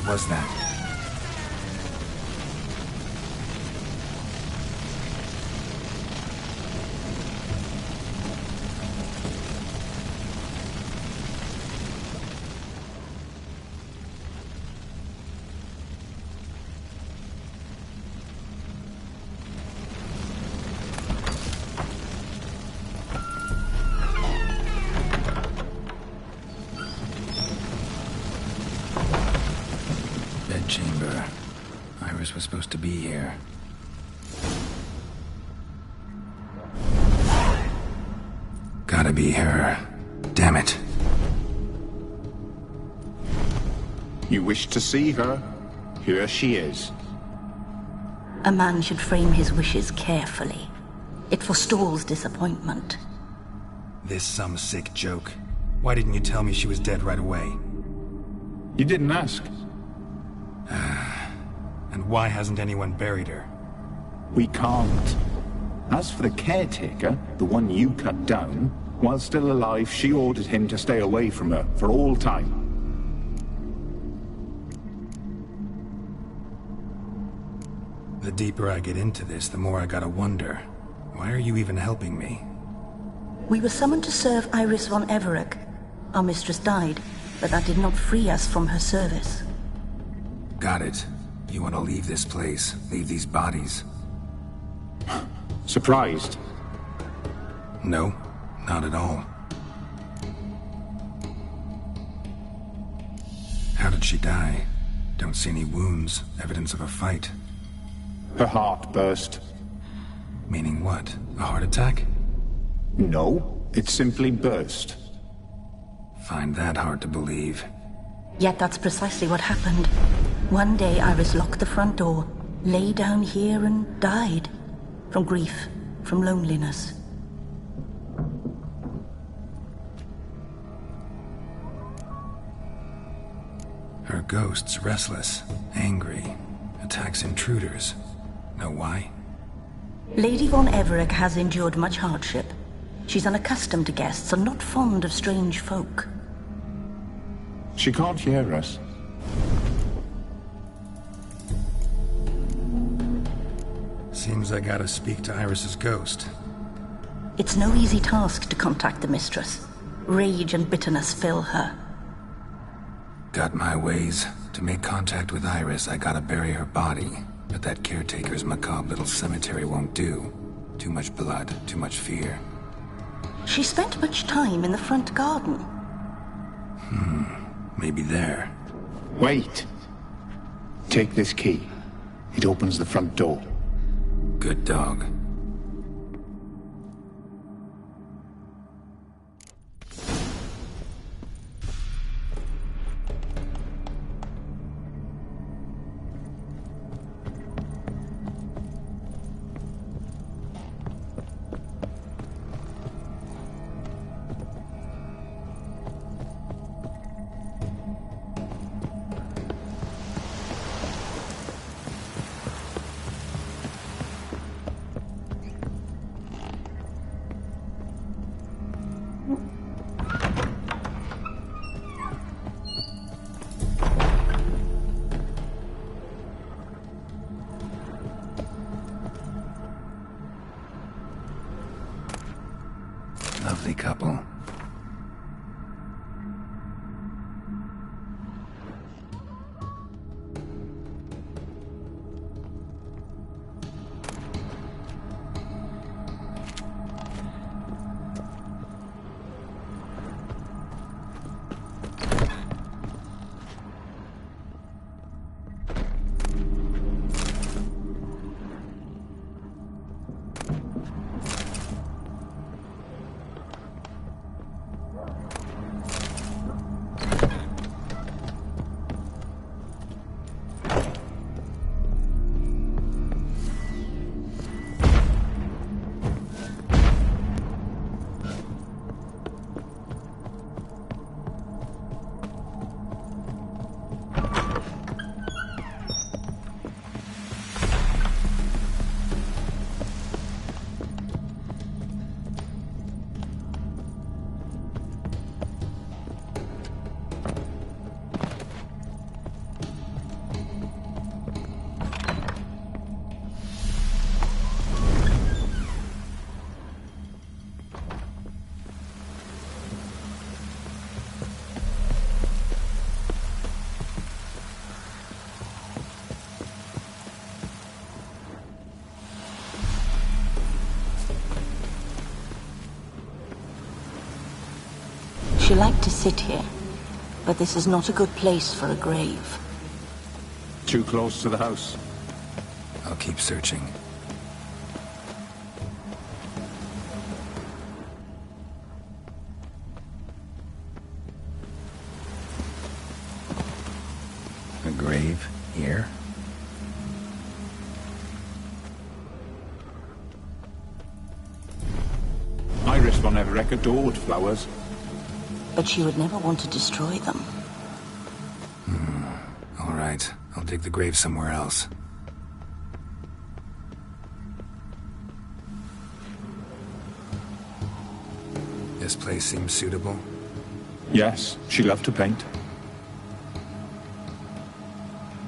What was that? Chamber. Iris was supposed to be here. Gotta be her. Damn it. You wish to see her? Here she is. A man should frame his wishes carefully. It forestalls disappointment. This some sick joke. Why didn't you tell me she was dead right away? You didn't ask. And why hasn't anyone buried her? We can't. As for the caretaker, the one you cut down, while still alive, she ordered him to stay away from her for all time. The deeper I get into this, the more I gotta wonder. Why are you even helping me? We were summoned to serve Iris von Everec. Our mistress died, but that did not free us from her service. Got it. You want to leave this place, leave these bodies? Surprised? No, not at all. How did she die? Don't see any wounds, evidence of a fight. Her heart burst. Meaning what? A heart attack? No, it simply burst. Find that hard to believe. Yet that's precisely what happened. One day Iris locked the front door, lay down here and died. From grief, from loneliness. Her ghost's restless, angry, attacks intruders. Know why? Lady von Everec has endured much hardship. She's unaccustomed to guests and not fond of strange folk. She can't hear us. Seems I gotta speak to Iris's ghost. It's no easy task to contact the mistress. Rage and bitterness fill her. Got my ways. To make contact with Iris, I gotta bury her body. But that caretaker's macabre little cemetery won't do. Too much blood, too much fear. She spent much time in the front garden. Maybe there. Wait. Take this key. It opens the front door. Good dog. She liked to sit here, but this is not a good place for a grave. Too close to the house. I'll keep searching. A grave here? Iris von Everett adored flowers. But she would never want to destroy them. All right, I'll dig the grave somewhere else. This place seems suitable. Yes, she loved to paint.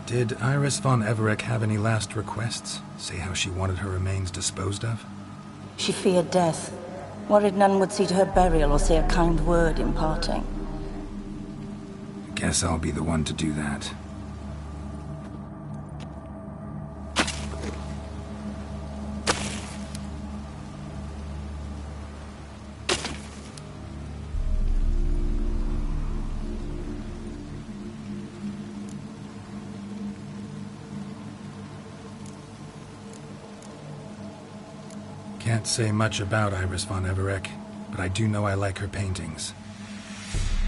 Did Iris von Everett have any last requests? Say how she wanted her remains disposed of? She feared death, worried none would see to her burial or say a kind word in parting. Guess I'll be the one to do that. Can't say much about Iris von Everett, but I do know I like her paintings.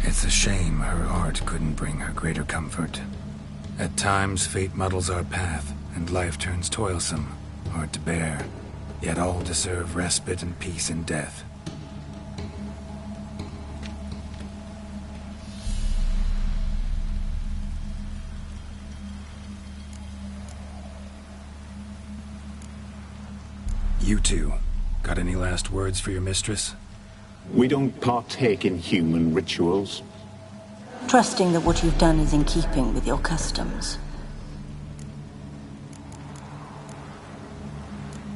It's a shame her art couldn't bring her greater comfort. At times, fate muddles our path, and life turns toilsome, hard to bear. Yet all deserve respite and peace in death. You two, got any last words for your mistress? We don't partake in human rituals. Trusting that what you've done is in keeping with your customs.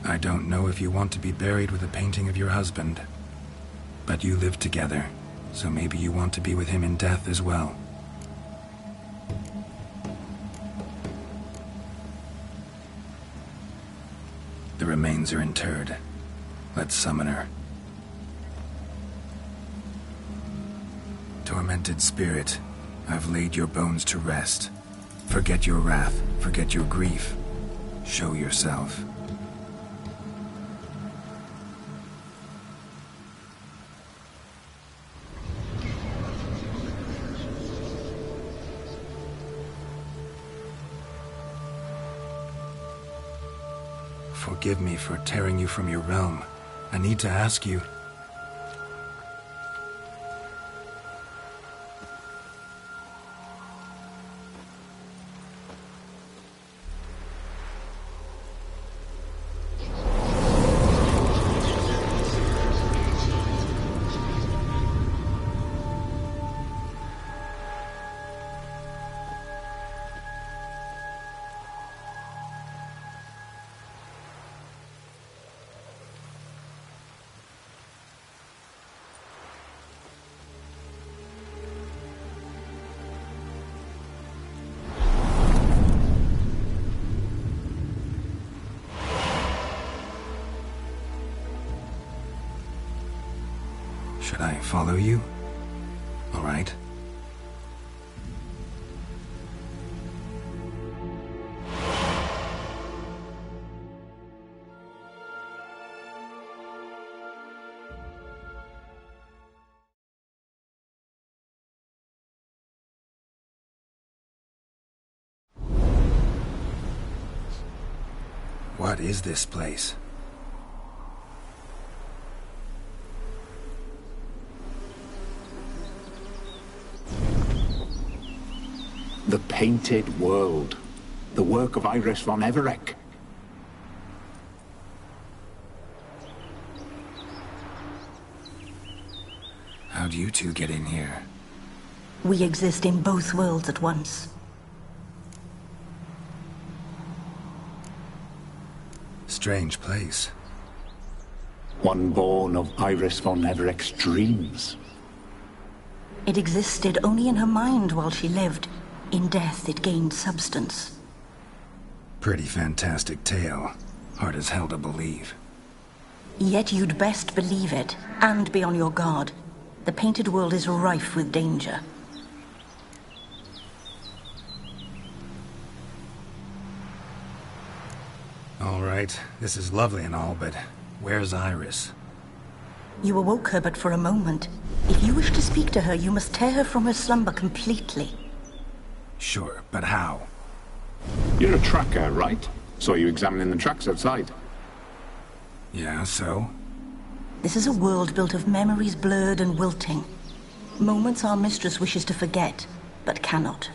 I don't know if you want to be buried with a painting of your husband. But you live together, so maybe you want to be with him in death as well. The remains are interred. Let's summon her. Tormented spirit, I've laid your bones to rest. Forget your wrath, forget your grief. Show yourself. Forgive me for tearing you from your realm. I need to ask you. Should I follow you? All right. What is this place? The Painted World. The work of Iris von Everett. How'd you two get in here? We exist in both worlds at once. Strange place. One born of Iris von Everett's dreams. It existed only in her mind while she lived. In death, it gained substance. Pretty fantastic tale. Hard as hell to believe. Yet you'd best believe it, and be on your guard. The painted world is rife with danger. All right, this is lovely and all, but where's Iris? You awoke her but for a moment. If you wish to speak to her, you must tear her from her slumber completely. Sure, but how? You're a tracker, right? Saw you examining the tracks outside. Yeah, so? This is a world built of memories blurred and wilting. Moments our mistress wishes to forget, but cannot.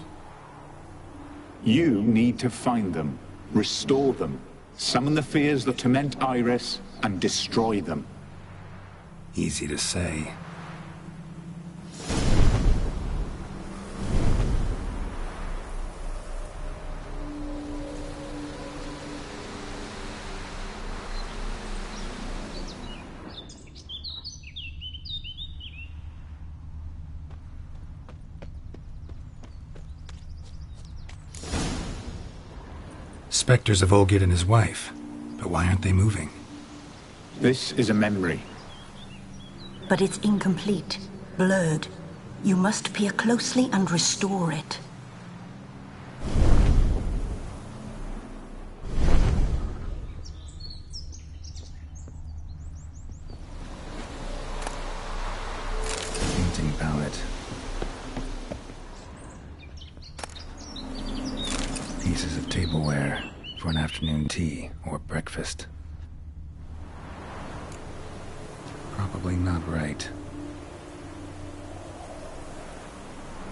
You need to find them, restore them, summon the fears that torment Iris, and destroy them. Easy to say. Spectres of Olgid and his wife. But why aren't they moving? This is a memory. But it's incomplete, blurred. You must peer closely and restore it. Painting palette. Pieces of tableware for an afternoon tea or breakfast. Probably not right.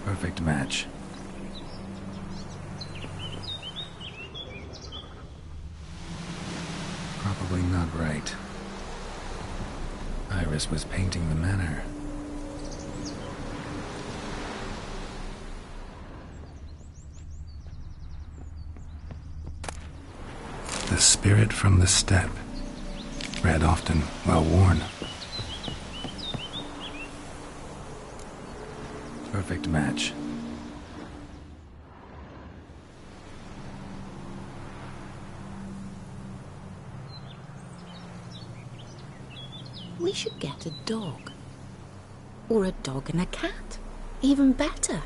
Perfect match. Probably not right. Iris was painting the manor. The spirit from the steppe. Read often, well worn. Perfect match. We should get a dog. Or a dog and a cat. Even better.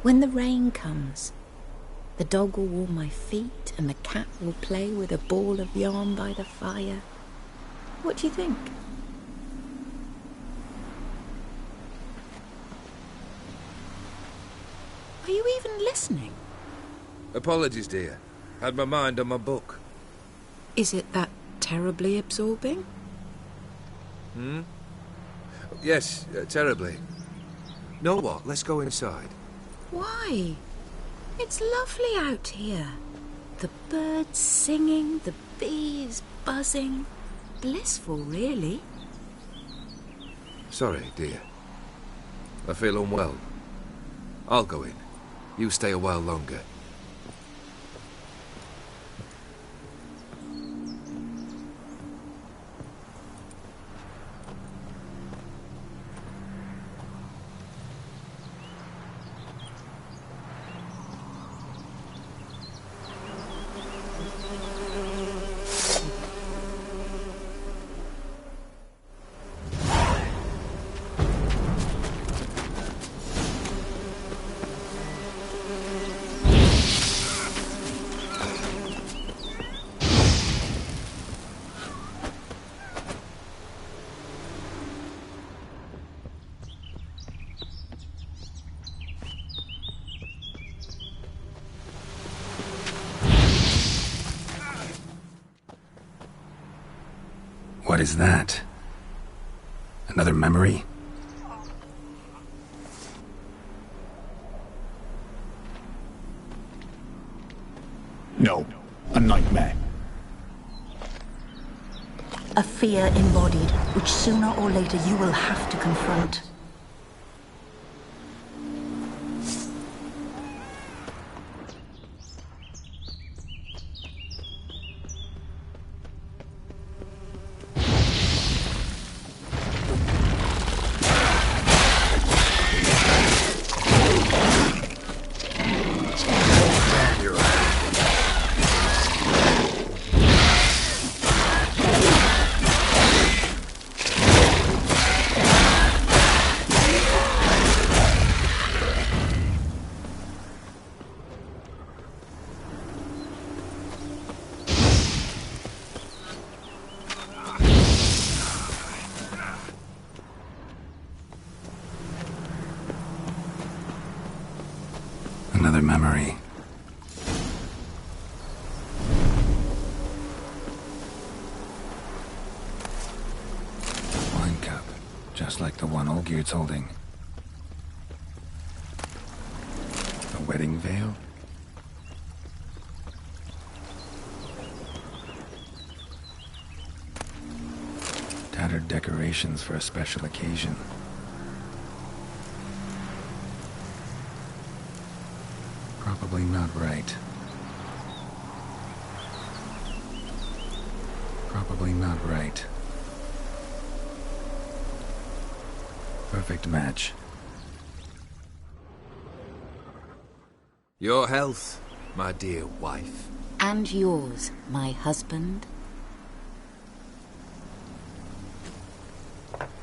When the rain comes, the dog will warm my feet and the cat will play with a ball of yarn by the fire. What do you think? Are you even listening? Apologies, dear. Had my mind on my book. Is it that terribly absorbing? Yes, terribly. Know what? Let's go inside. Why? It's lovely out here. The birds singing, the bees buzzing. Blissful, really. Sorry, dear. I feel unwell. I'll go in. You stay a while longer. What is that? Another memory? No, a nightmare. A fear embodied, which sooner or later you will have to confront. Another memory. Wine cup, just like the one Olgierd's holding. A wedding veil? Tattered decorations for a special occasion. Probably not right. Probably not right. Perfect match. Your health, my dear wife. And yours, my husband.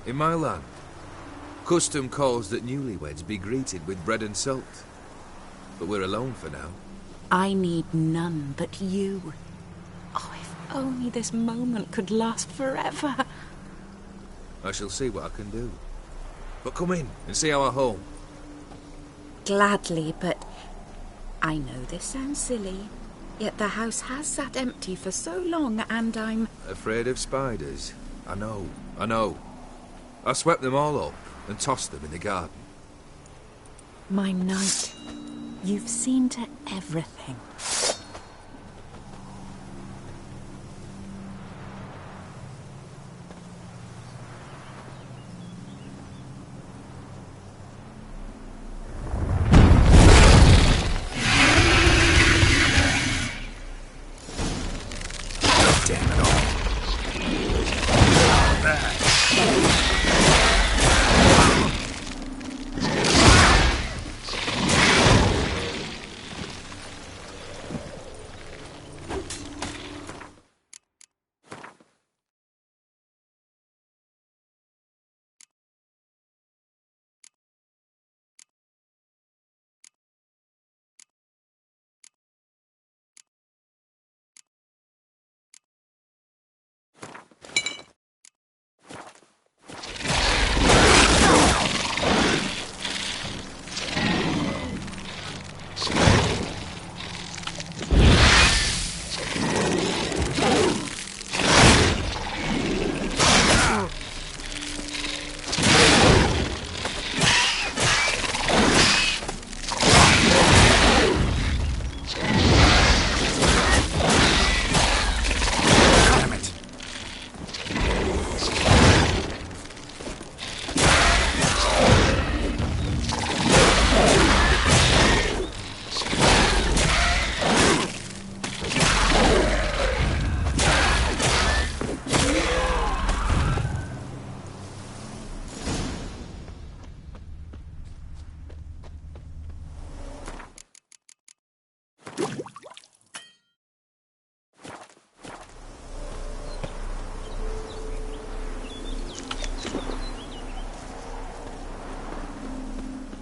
In my land, custom calls that newlyweds be greeted with bread and salt. But we're alone for now. I need none but you. Oh, if only this moment could last forever. I shall see what I can do. But come in and see our home. Gladly, but I know this sounds silly, yet the house has sat empty for so long, and I'm... Afraid of spiders? I know. I swept them all up and tossed them in the garden. My knight, you've seen to everything.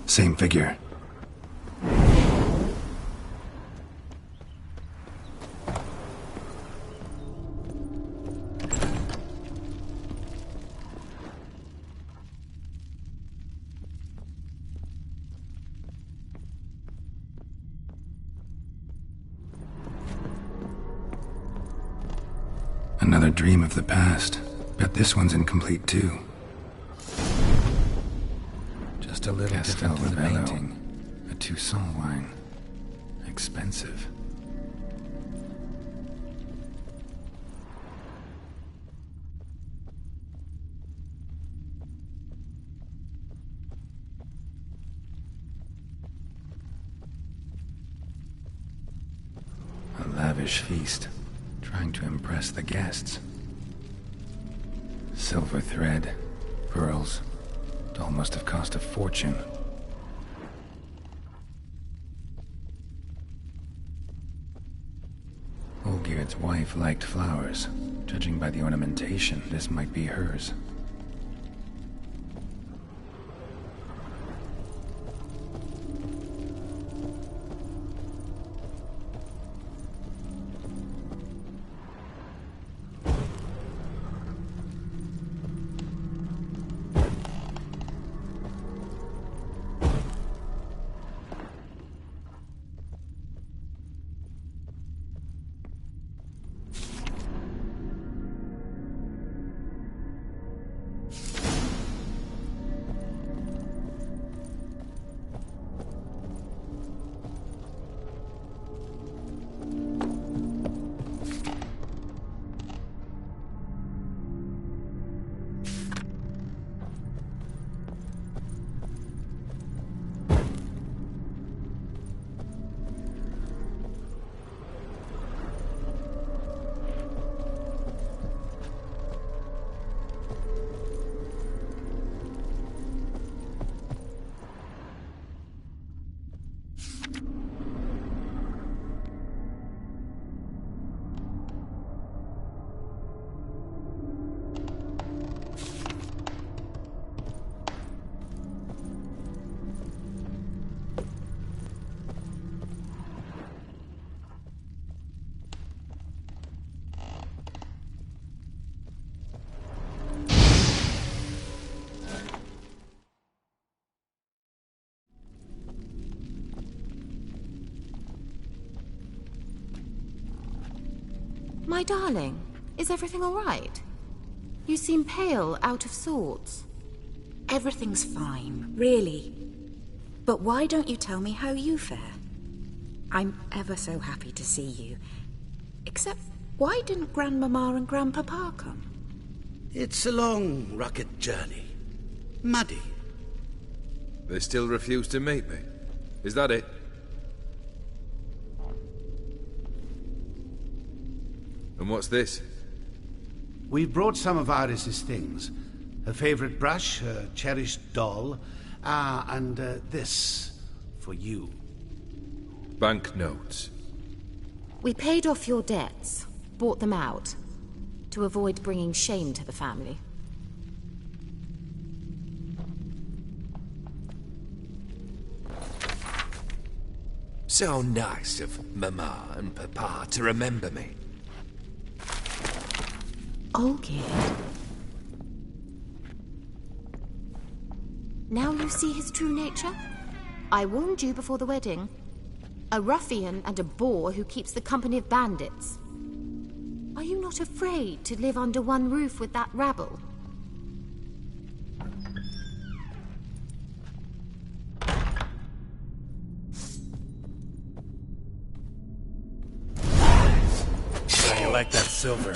Same figure. Another dream of the past. Bet this one's incomplete too. Just a little different in the painting. A Touissantu wine. Expensive. A lavish feast, trying to impress the guests. Silver thread, pearls. It all must have cost a fortune. Olgierd's wife liked flowers. Judging by the ornamentation, this might be hers. My darling, is everything all right? You seem pale, out of sorts. Everything's fine, really. But why don't you tell me how you fare? I'm ever so happy to see you. Except, why didn't Grandmama and Grandpapa come? It's a long, rugged journey. Muddy. They still refuse to meet me. Is that it? And what's this? We've brought some of Iris's things. Her favorite brush, her cherished doll, and this for you. Banknotes. We paid off your debts, bought them out, to avoid bringing shame to the family. So nice of Mama and Papa to remember me. Olgierd. Now you see his true nature? I warned you before the wedding. A ruffian and a boor who keeps the company of bandits. Are you not afraid to live under one roof with that rabble? How you like that silver?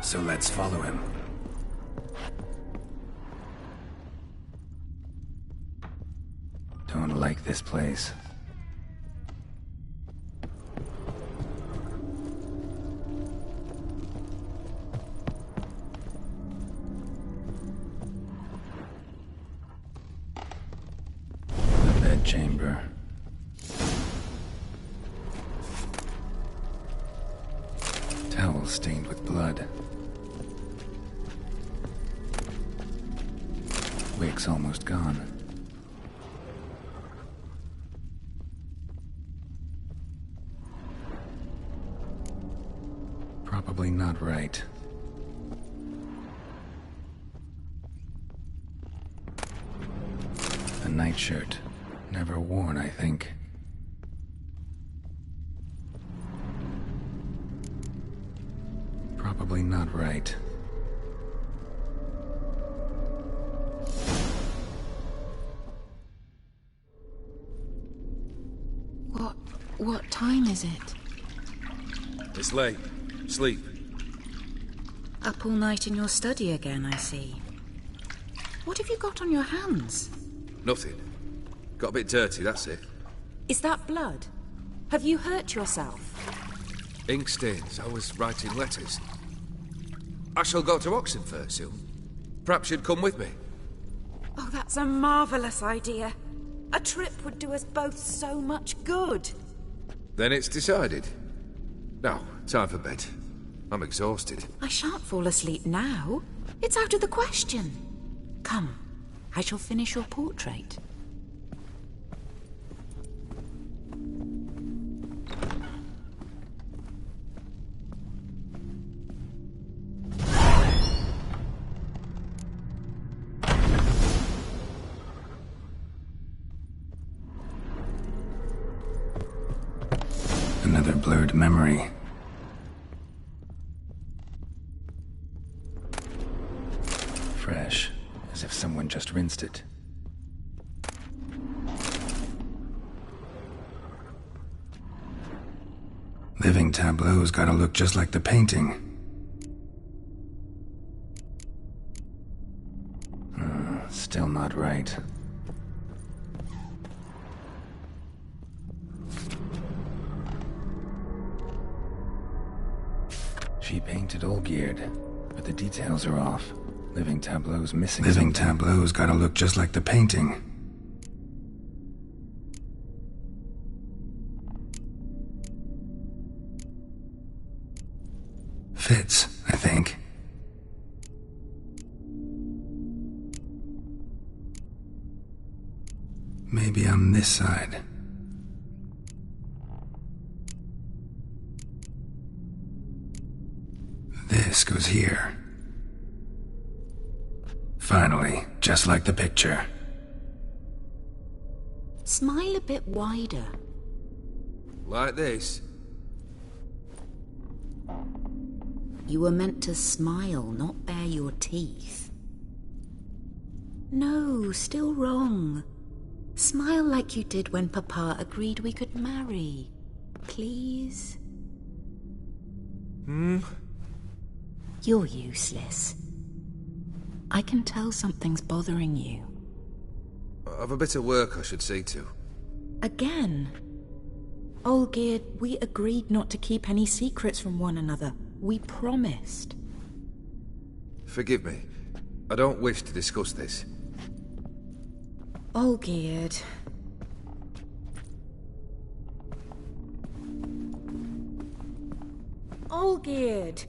So let's follow him. Don't like this place. The bedchamber. Towel stained with blood. Wig's almost gone. Probably not right. A nightshirt. Never worn, I think. Probably not right. What time is it? It's late. Sleep. Up all night in your study again, I see. What have you got on your hands? Nothing. Got a bit dirty, that's it. Is that blood? Have you hurt yourself? Ink stains. I was writing letters. I shall go to Oxenfurt soon. Perhaps you'd come with me. Oh, that's a marvellous idea. A trip would do us both so much good. Then it's decided. Now, time for bed. I'm exhausted. I shan't fall asleep now. It's out of the question. Come, I shall finish your portrait. Another blurred memory. Fresh, as if someone just rinsed it. Living tableau's gotta look just like the painting. Still not right. She painted Olgierd, but the details are off. Living tableau's missing. Living tableau's gotta look just like the painting. Fits, I think. Maybe on this side. This goes here. Finally, just like the picture. Smile a bit wider. Like this? You were meant to smile, not bare your teeth. No, still wrong. Smile like you did when Papa agreed we could marry. Please? You're useless. I can tell something's bothering you. I've a bit of work I should see to. Again? Olgierd, we agreed not to keep any secrets from one another. We promised. Forgive me. I don't wish to discuss this. Olgierd. Olgierd!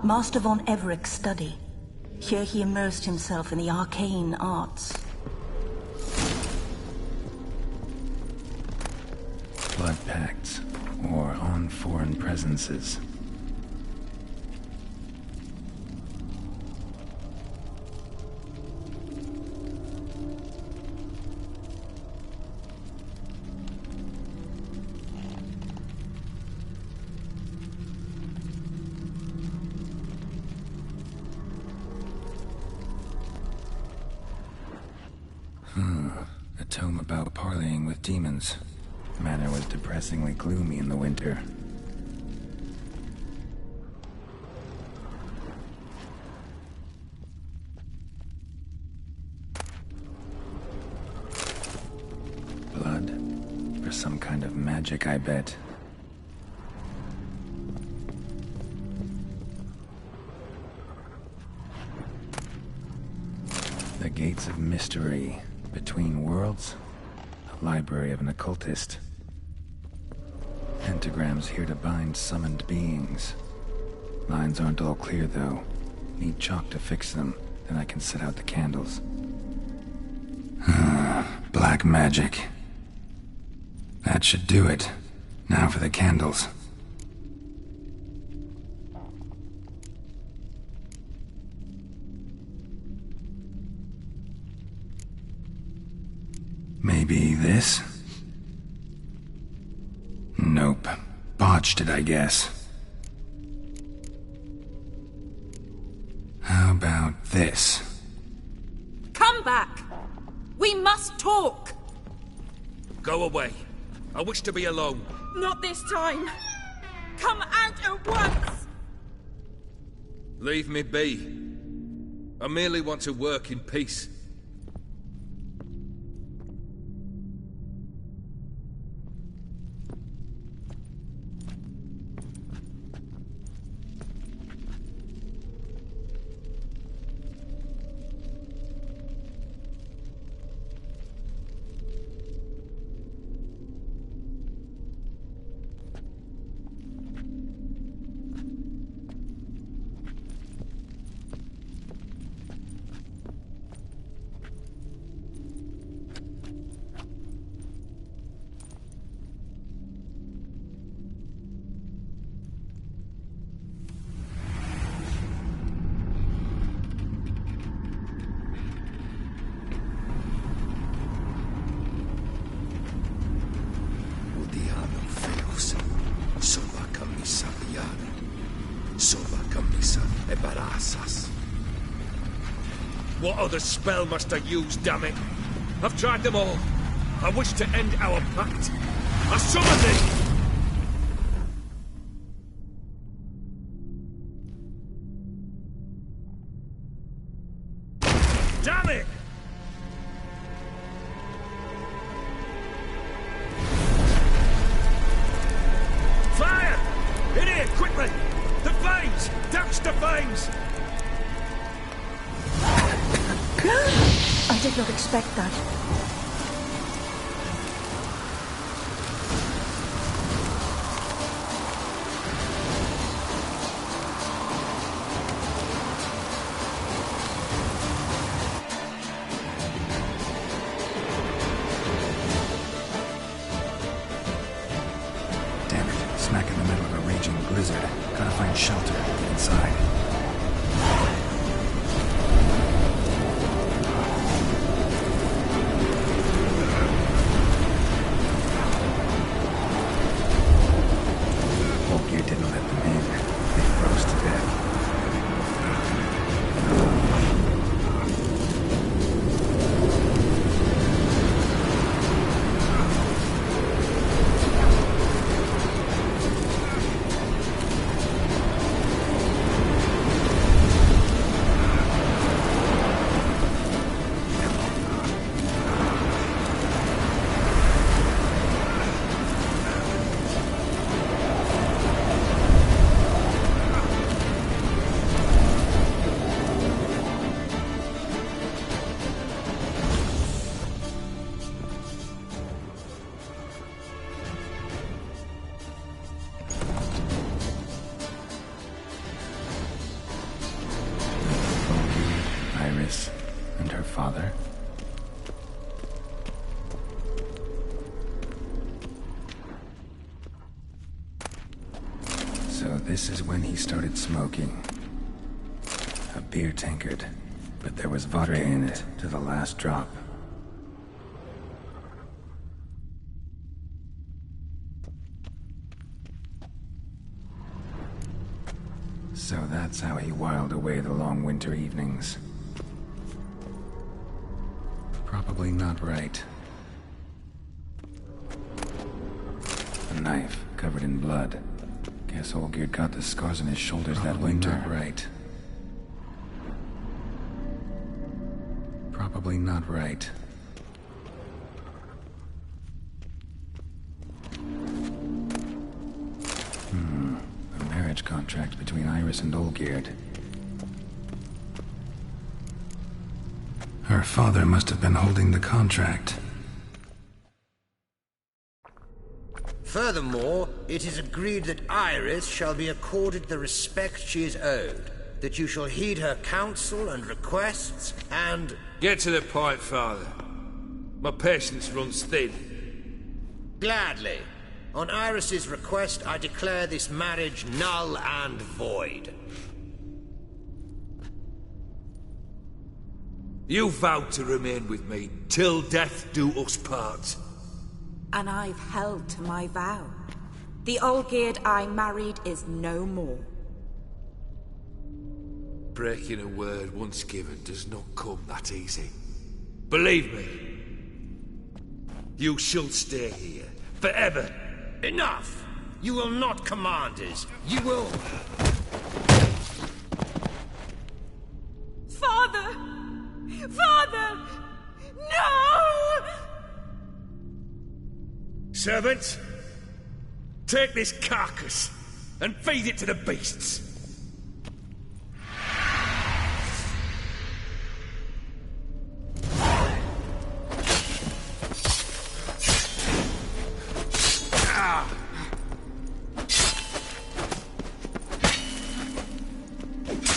Master von Evereck's study. Here he immersed himself in the arcane arts. Blood pacts, or on foreign presences. A tome about parleying with demons. Manor was depressingly gloomy in the winter. Blood? For some kind of magic, I bet. The Gates of Mystery. Between Worlds? A library of an occultist. Pentagrams here to bind summoned beings. Lines aren't all clear, though. Need chalk to fix them, then I can set out the candles. Black magic. That should do it. Now for the candles. Maybe this? Nope. Botched it, I guess. How about this? Come back! We must talk! Go away. I wish to be alone. Not this time! Come out at once! Leave me be. I merely want to work in peace. castigare. Sova camisa e barasas. What other spell must I use, damn it? I've tried them all. I wish to end our pact. I summon thee! Damn it! Fire! In here, quickly! The flames! Douse the flames! I did not expect that. Damn it, smack in the middle of a raging blizzard. Gotta find shelter inside. And her father. So this is when he started smoking. A beer tankard, but there was vodka in it to the last drop. So that's how he whiled away the long winter evenings. Probably not right. A knife covered in blood. Guess Olgierd got the scars on his shoulders that winter. Not right. Probably not right. A marriage contract between Iris and Olgierd. Her father must have been holding the contract. Furthermore, it is agreed that Iris shall be accorded the respect she is owed, that you shall heed her counsel and requests, and... Get to the point, Father. My patience runs thin. Gladly. On Iris's request, I declare this marriage null and void. You vowed to remain with me till death do us part. And I've held to my vow. The Olgierd I married is no more. Breaking a word once given does not come that easy. Believe me. You shall stay here, forever. Enough! You will not command us. You will... Father! Father! No! Servants, take this carcass and feed it to the beasts.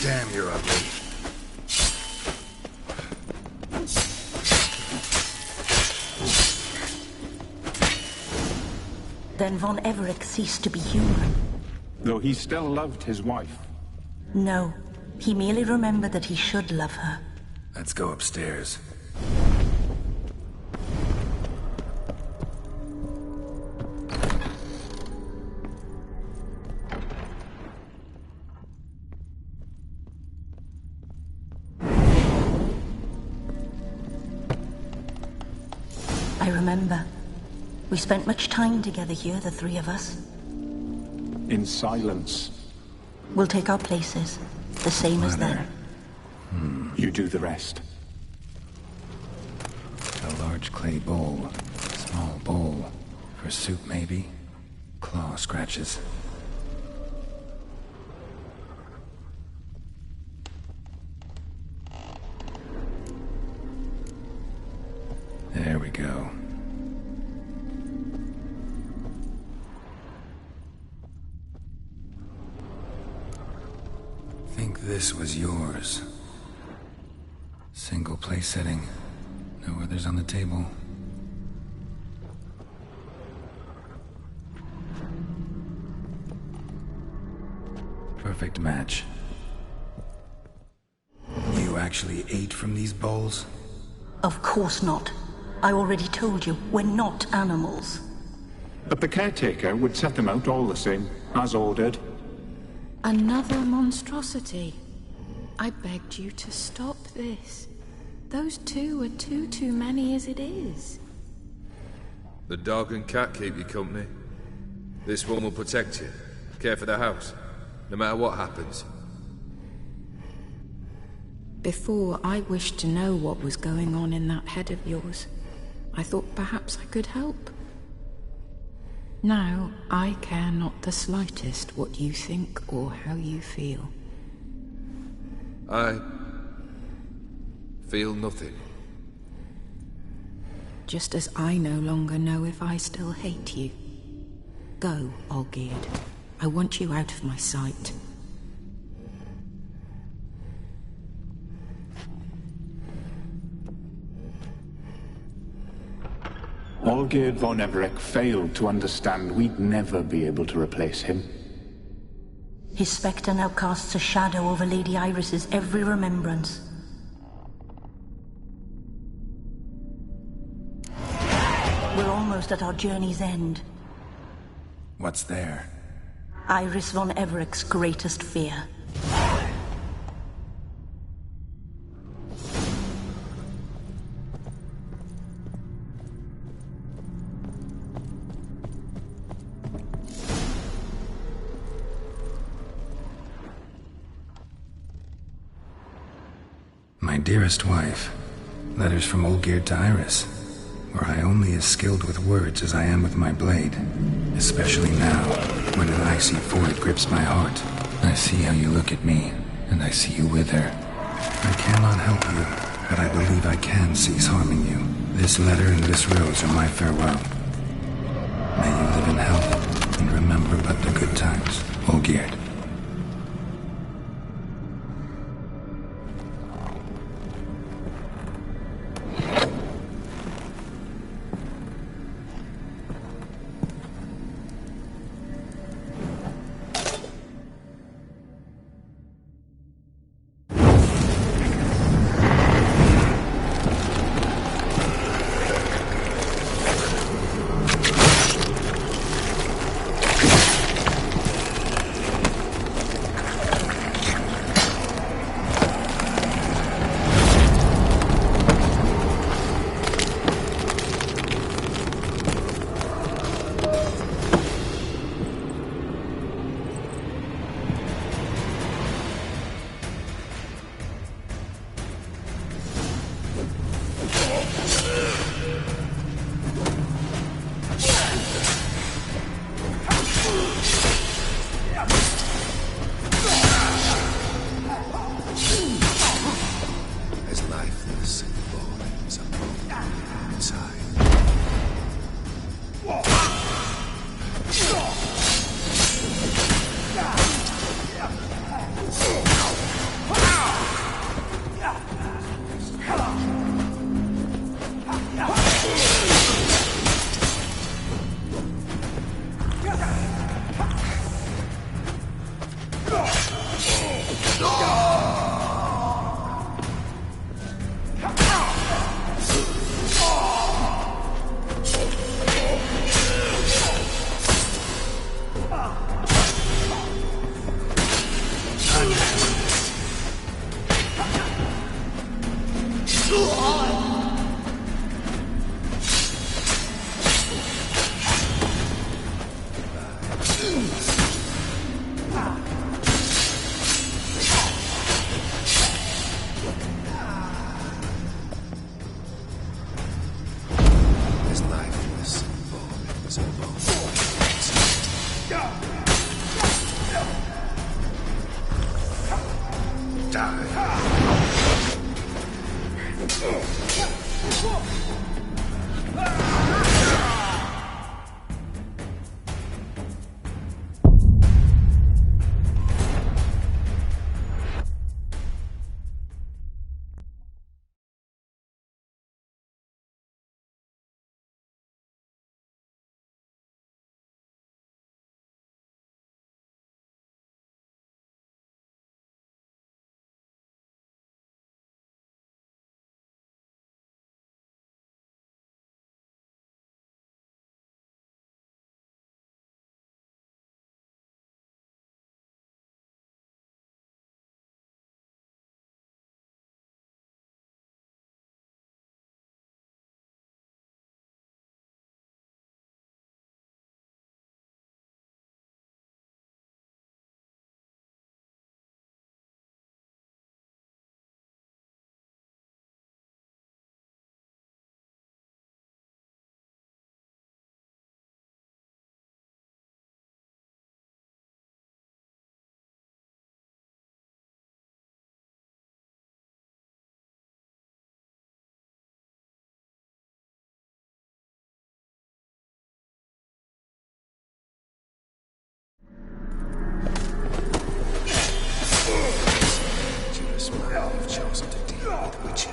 Damn, you're ugly. Then Von Everett ceased to be human. Though he still loved his wife. No, he merely remembered that he should love her. Let's go upstairs. remember. We spent much time together here, the three of us. In silence. We'll take our places, the same as them. You do the rest. A large clay bowl. Small bowl. For soup, maybe? Claw scratches. There we go. Think this was yours. Single place setting. No others on the table. Perfect match. You actually ate from these bowls? Of course not. I already told you, we're not animals. But the caretaker would set them out all the same, as ordered. Another monstrosity. I begged you to stop this. Those two are too many as it is. The dog and cat keep you company. This one will protect you. Care for the house, no matter what happens. Before, I wished to know what was going on in that head of yours. I thought perhaps I could help. Now, I care not the slightest what you think or how you feel. I feel nothing. Just as I no longer know if I still hate you. Go, Olgierd. I want you out of my sight. Olgierd von Everec failed to understand we'd never be able to replace him. His spectre now casts a shadow over Lady Iris's every remembrance. We're almost at our journey's end. What's there? Iris von Everec's greatest fear. My dearest wife, letters from Olgierd to Iris, were I only as skilled with words as I am with my blade, especially now, when an icy void grips my heart. I see how you look at me, and I see you wither. I cannot help you, but I believe I can cease harming you. This letter and this rose are my farewell. May you live in health, and remember but the good times, Olgierd. You've chosen to deal with Witcher.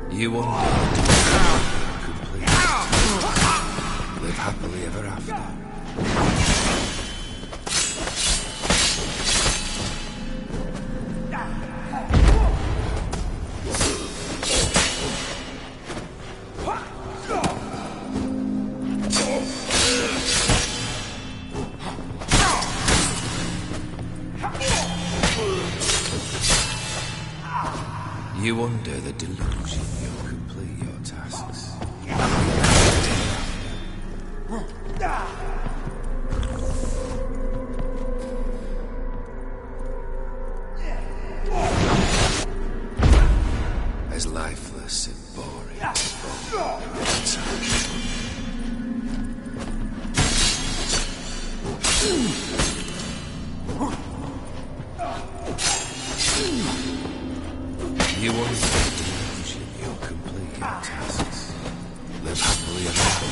You won't complete. Live happily ever after. You under the delusion you'll complete your tasks. As lifeless and boring as you want the delusion you'll complete your tasks. Live happily ever after.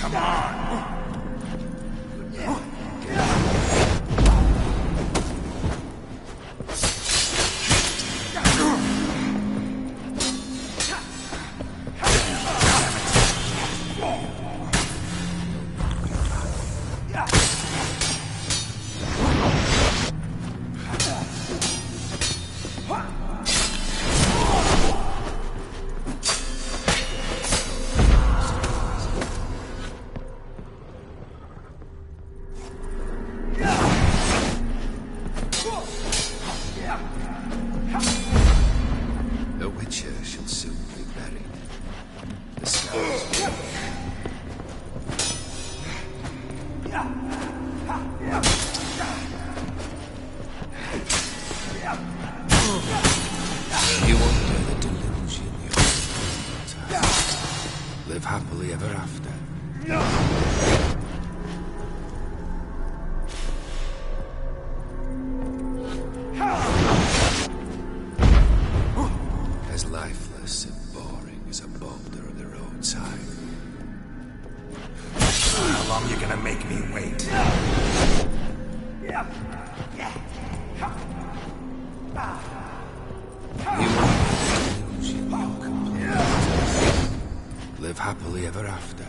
Come on! The Witcher shall soon be buried. The scars will You under the delusion you're live happily ever after. As lifeless and boring as a boulder on the roadside. How long you gonna make me wait? You live happily ever after.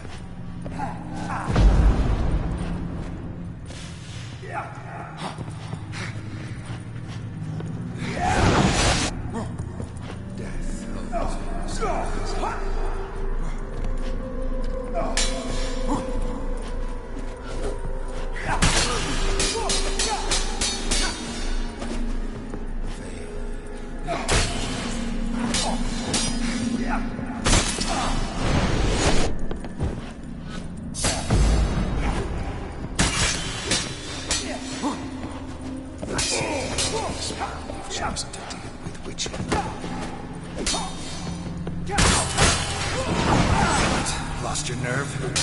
Lost your nerve?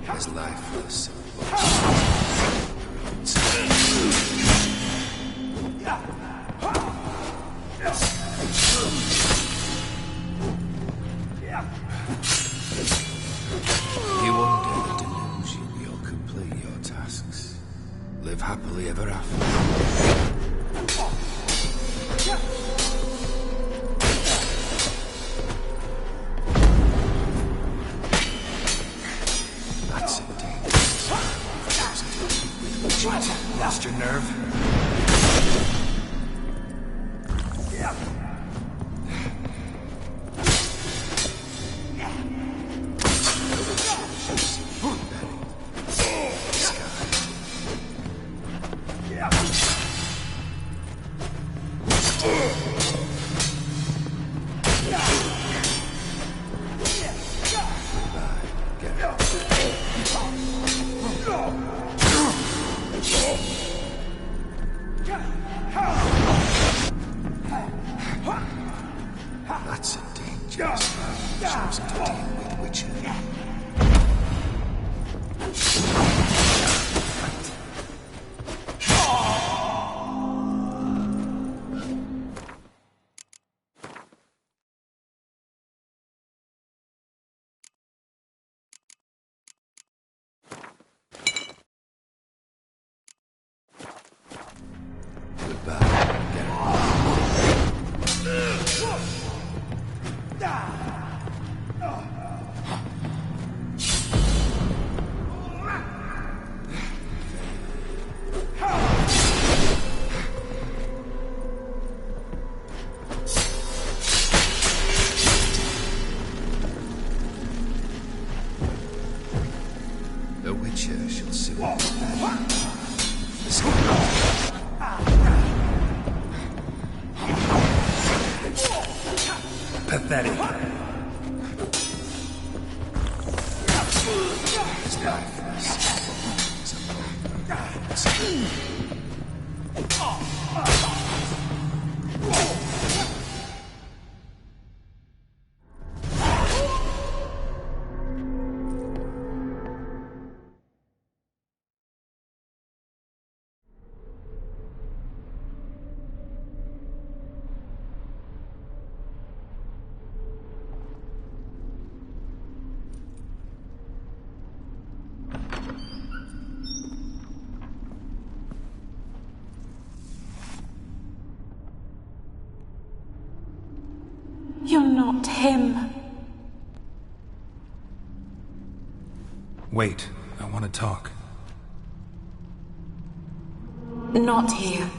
As lifeless. You under the delusion you'll complete your tasks. Live happily ever after. Lost your nerve? Yeah. nature shall soon Pathetic. You're not him. Wait, I want to talk. Not here.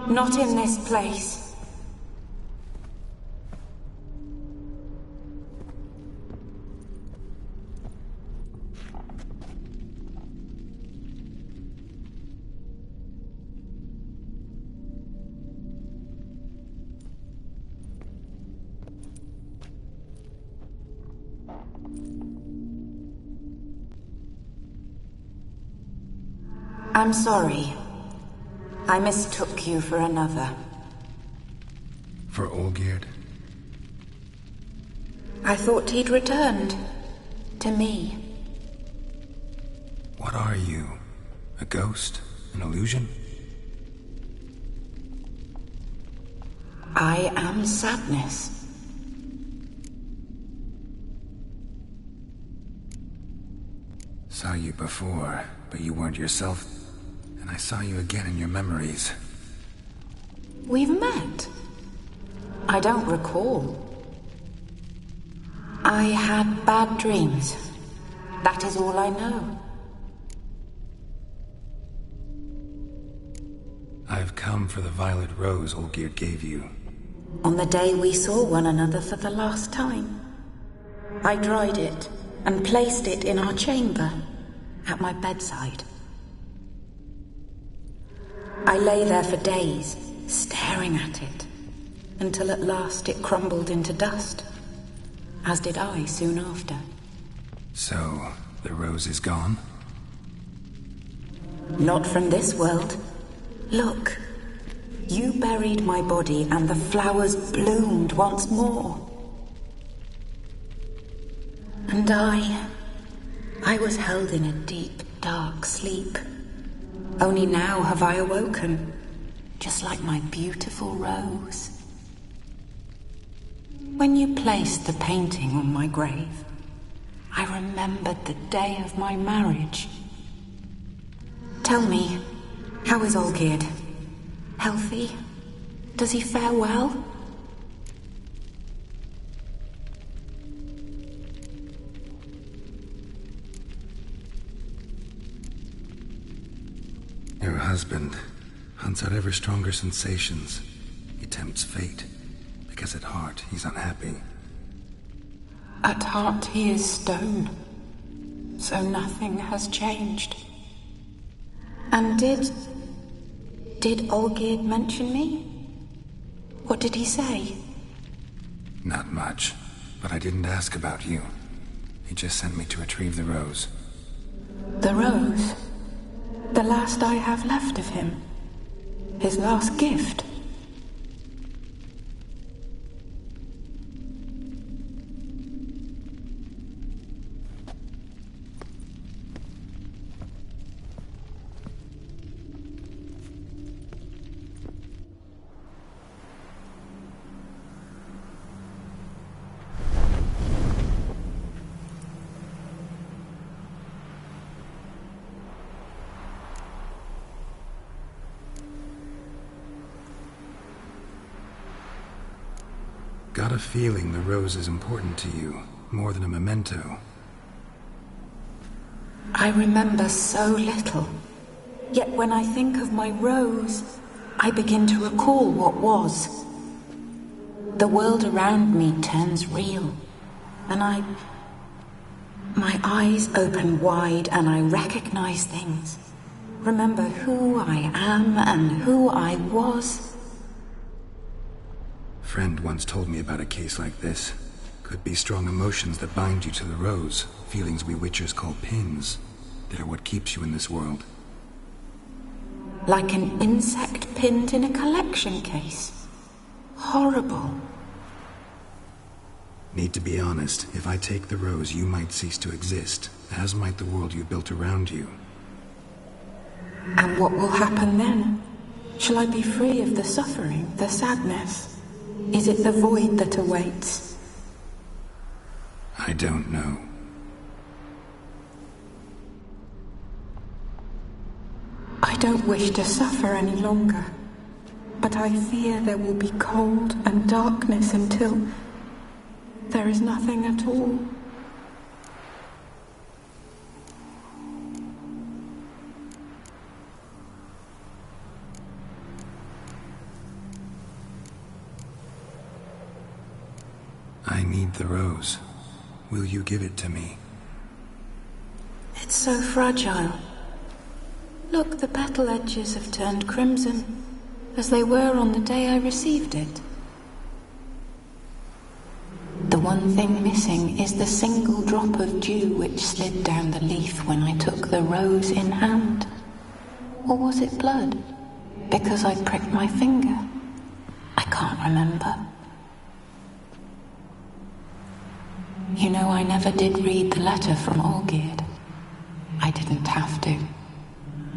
Not in this place. I'm sorry. I mistook you for another. For Olgierd? I thought he'd returned. To me. What are you? A ghost? An illusion? I am sadness. Saw you before, but you weren't yourself. And I saw you again in your memories. We've met? I don't recall. I had bad dreams. That is all I know. I've come for the violet rose Olgierd gave you. On the day we saw one another for the last time. I dried it and placed it in our chamber, at my bedside. I lay there for days, staring at it, until at last it crumbled into dust, as did I soon after. So, the rose is gone? Not from this world. Look, you buried my body and the flowers bloomed once more. And I was held in a deep, dark sleep. Only now have I awoken, just like my beautiful rose. When you placed the painting on my grave, I remembered the day of my marriage. Tell me, how is Olgierd? Healthy? Does he fare well? Your husband hunts out ever stronger sensations. He tempts fate, because at heart he's unhappy. At heart he is stone, so nothing has changed. And did Olgierd mention me? What did he say? Not much, but I didn't ask about you. He just sent me to retrieve the rose. The rose? The last I have left of him. His last gift. Got a feeling the rose is important to you, more than a memento. I remember so little. Yet when I think of my rose, I begin to recall what was. The world around me turns real, and My eyes open wide and I recognize things. Remember who I am and who I was. A friend once told me about a case like this. Could be strong emotions that bind you to the rose, feelings we witchers call pins. They're what keeps you in this world. Like an insect pinned in a collection case. Horrible. Need to be honest, if I take the rose, you might cease to exist, as might the world you built around you. And what will happen then? Shall I be free of the suffering, the sadness? Is it the void that awaits? I don't know. I don't wish to suffer any longer, but I fear there will be cold and darkness until there is nothing at all. I need the rose. Will you give it to me? It's so fragile. Look, the petal edges have turned crimson, as they were on the day I received it. The one thing missing is the single drop of dew which slid down the leaf when I took the rose in hand. Or was it blood? Because I pricked my finger. I can't remember. You know, I never did read the letter from Olgierd. I didn't have to.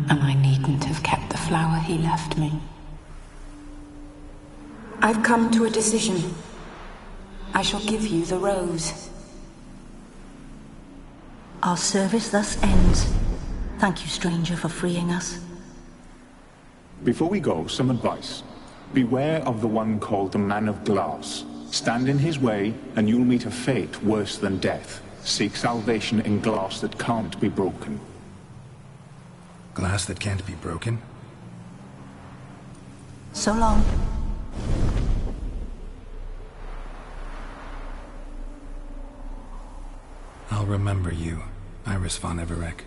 And I needn't have kept the flower he left me. I've come to a decision. I shall give you the rose. Our service thus ends. Thank you, stranger, for freeing us. Before we go, some advice. Beware of the one called the Man of Glass. Stand in his way, and you'll meet a fate worse than death. Seek salvation in glass that can't be broken. Glass that can't be broken? So long. I'll remember you, Iris von Everec.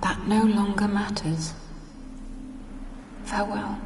That no longer matters. Farewell.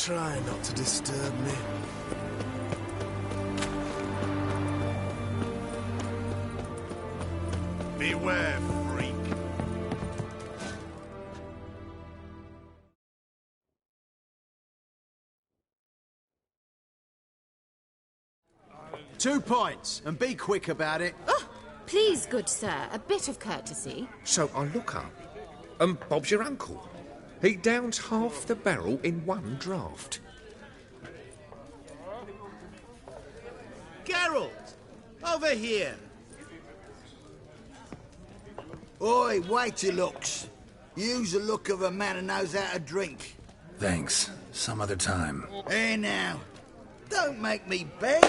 Try not to disturb me. Beware, freak. Two points, and be quick about it. Oh, please, good sir, a bit of courtesy. So I look up, and Bob's your uncle. He downs half the barrel in one draught. Geralt! Over here! Oi, waiter looks. Use the look of a man who knows how to drink. Thanks. Some other time. Here now. Don't make me beg.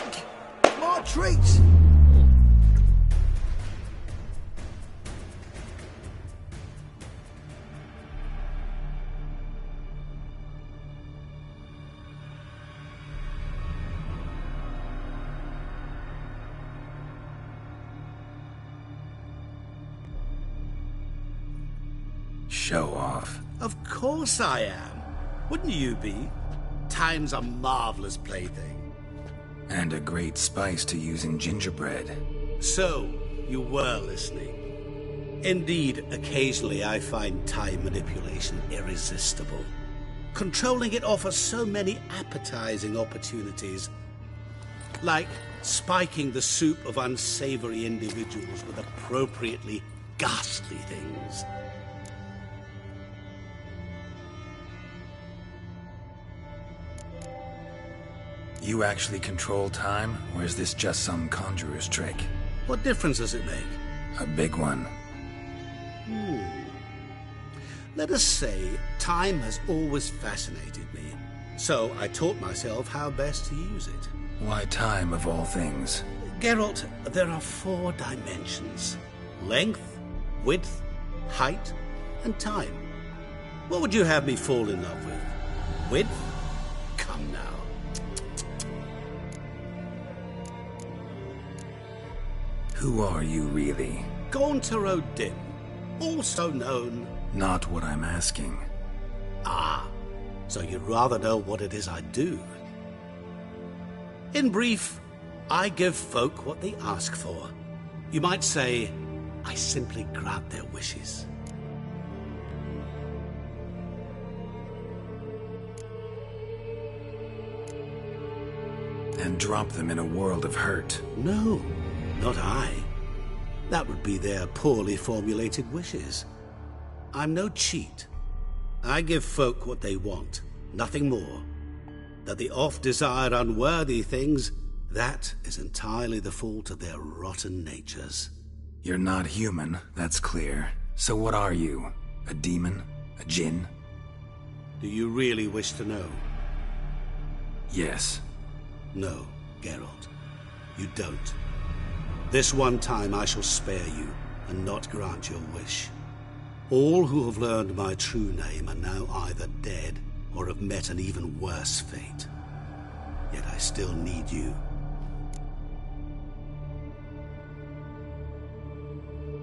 More treats. Show off. Of course I am. Wouldn't you be? Time's a marvelous plaything. And a great spice to use in gingerbread. So, you were listening. Indeed, occasionally I find time manipulation irresistible. Controlling it offers so many appetizing opportunities. Like spiking the soup of unsavory individuals with appropriately ghastly things. You actually control time, or is this just some conjurer's trick? What difference does it make? A big one. Let us say time has always fascinated me, so I taught myself how best to use it. Why time, of all things? Geralt, there are 4 dimensions. Length, width, height, and time. What would you have me fall in love with? Width? Come now. Who are you, really? Gaunter O'Dim, also known... Not what I'm asking. Ah, so you'd rather know what it is I do. In brief, I give folk what they ask for. You might say, I simply grant their wishes. And drop them in a world of hurt. No. Not I. That would be their poorly formulated wishes. I'm no cheat. I give folk what they want, nothing more. That the oft-desired unworthy things, that is entirely the fault of their rotten natures. You're not human, that's clear. So what are you? A demon? A djinn? Do you really wish to know? Yes. No, Geralt. You don't. This one time I shall spare you, and not grant your wish. All who have learned my true name are now either dead, or have met an even worse fate. Yet I still need you.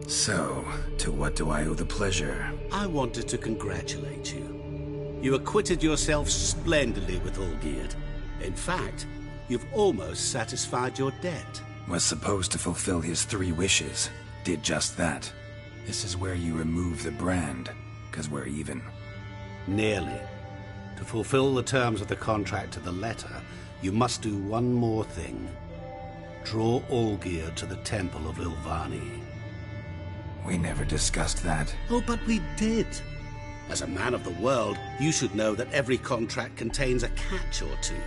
So, to what do I owe the pleasure? I wanted to congratulate you. You acquitted yourself splendidly with Olgierd. In fact, you've almost satisfied your debt. Was supposed to fulfill his 3 wishes. Did just that. This is where you remove the brand, 'cause we're even. Nearly. To fulfill the terms of the contract to the letter, you must do one more thing. Draw Olgierd to the Temple of Ilvani. We never discussed that. Oh, but we did. As a man of the world, you should know that every contract contains a catch or two.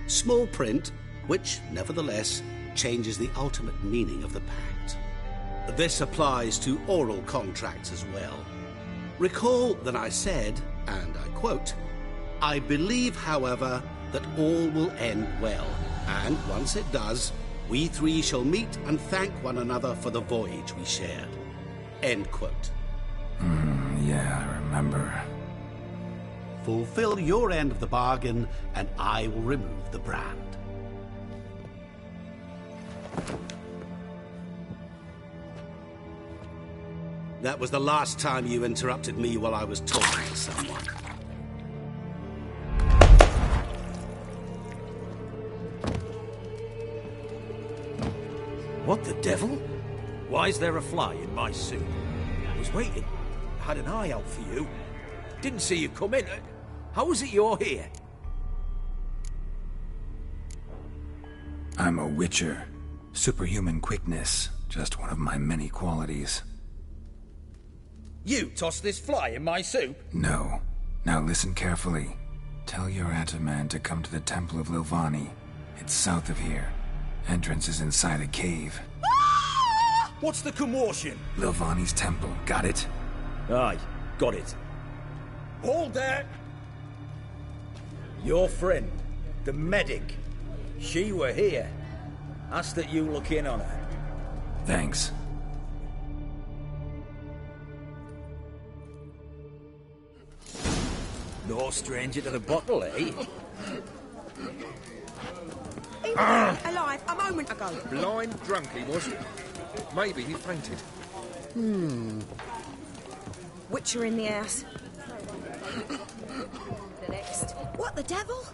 Small print, which, nevertheless, changes the ultimate meaning of the pact. This applies to oral contracts as well. Recall that I said, and I quote, I believe, however, that all will end well, and once it does, we 3 shall meet and thank one another for the voyage we shared. End quote. Yeah, I remember. Fulfill your end of the bargain, and I will remove the brand. That was the last time you interrupted me while I was talking to someone. What the devil? Why is there a fly in my suit? I was waiting. I had an eye out for you. Didn't see you come in. How is it you're here? I'm a witcher. Superhuman quickness, just one of my many qualities. You tossed this fly in my soup? No. Now listen carefully. Tell your Ataman to come to the Temple of Lilvani. It's south of here. Entrance is inside a cave. What's the commotion? Lilvani's temple, got it? Aye, got it. Hold there! Your friend, the medic, she were here. Ask that you look in on her. Thanks. No stranger to the bottle, eh? He was alive a moment ago. Blind drunk he was. Maybe he fainted. Witcher in the house. The next. What the devil?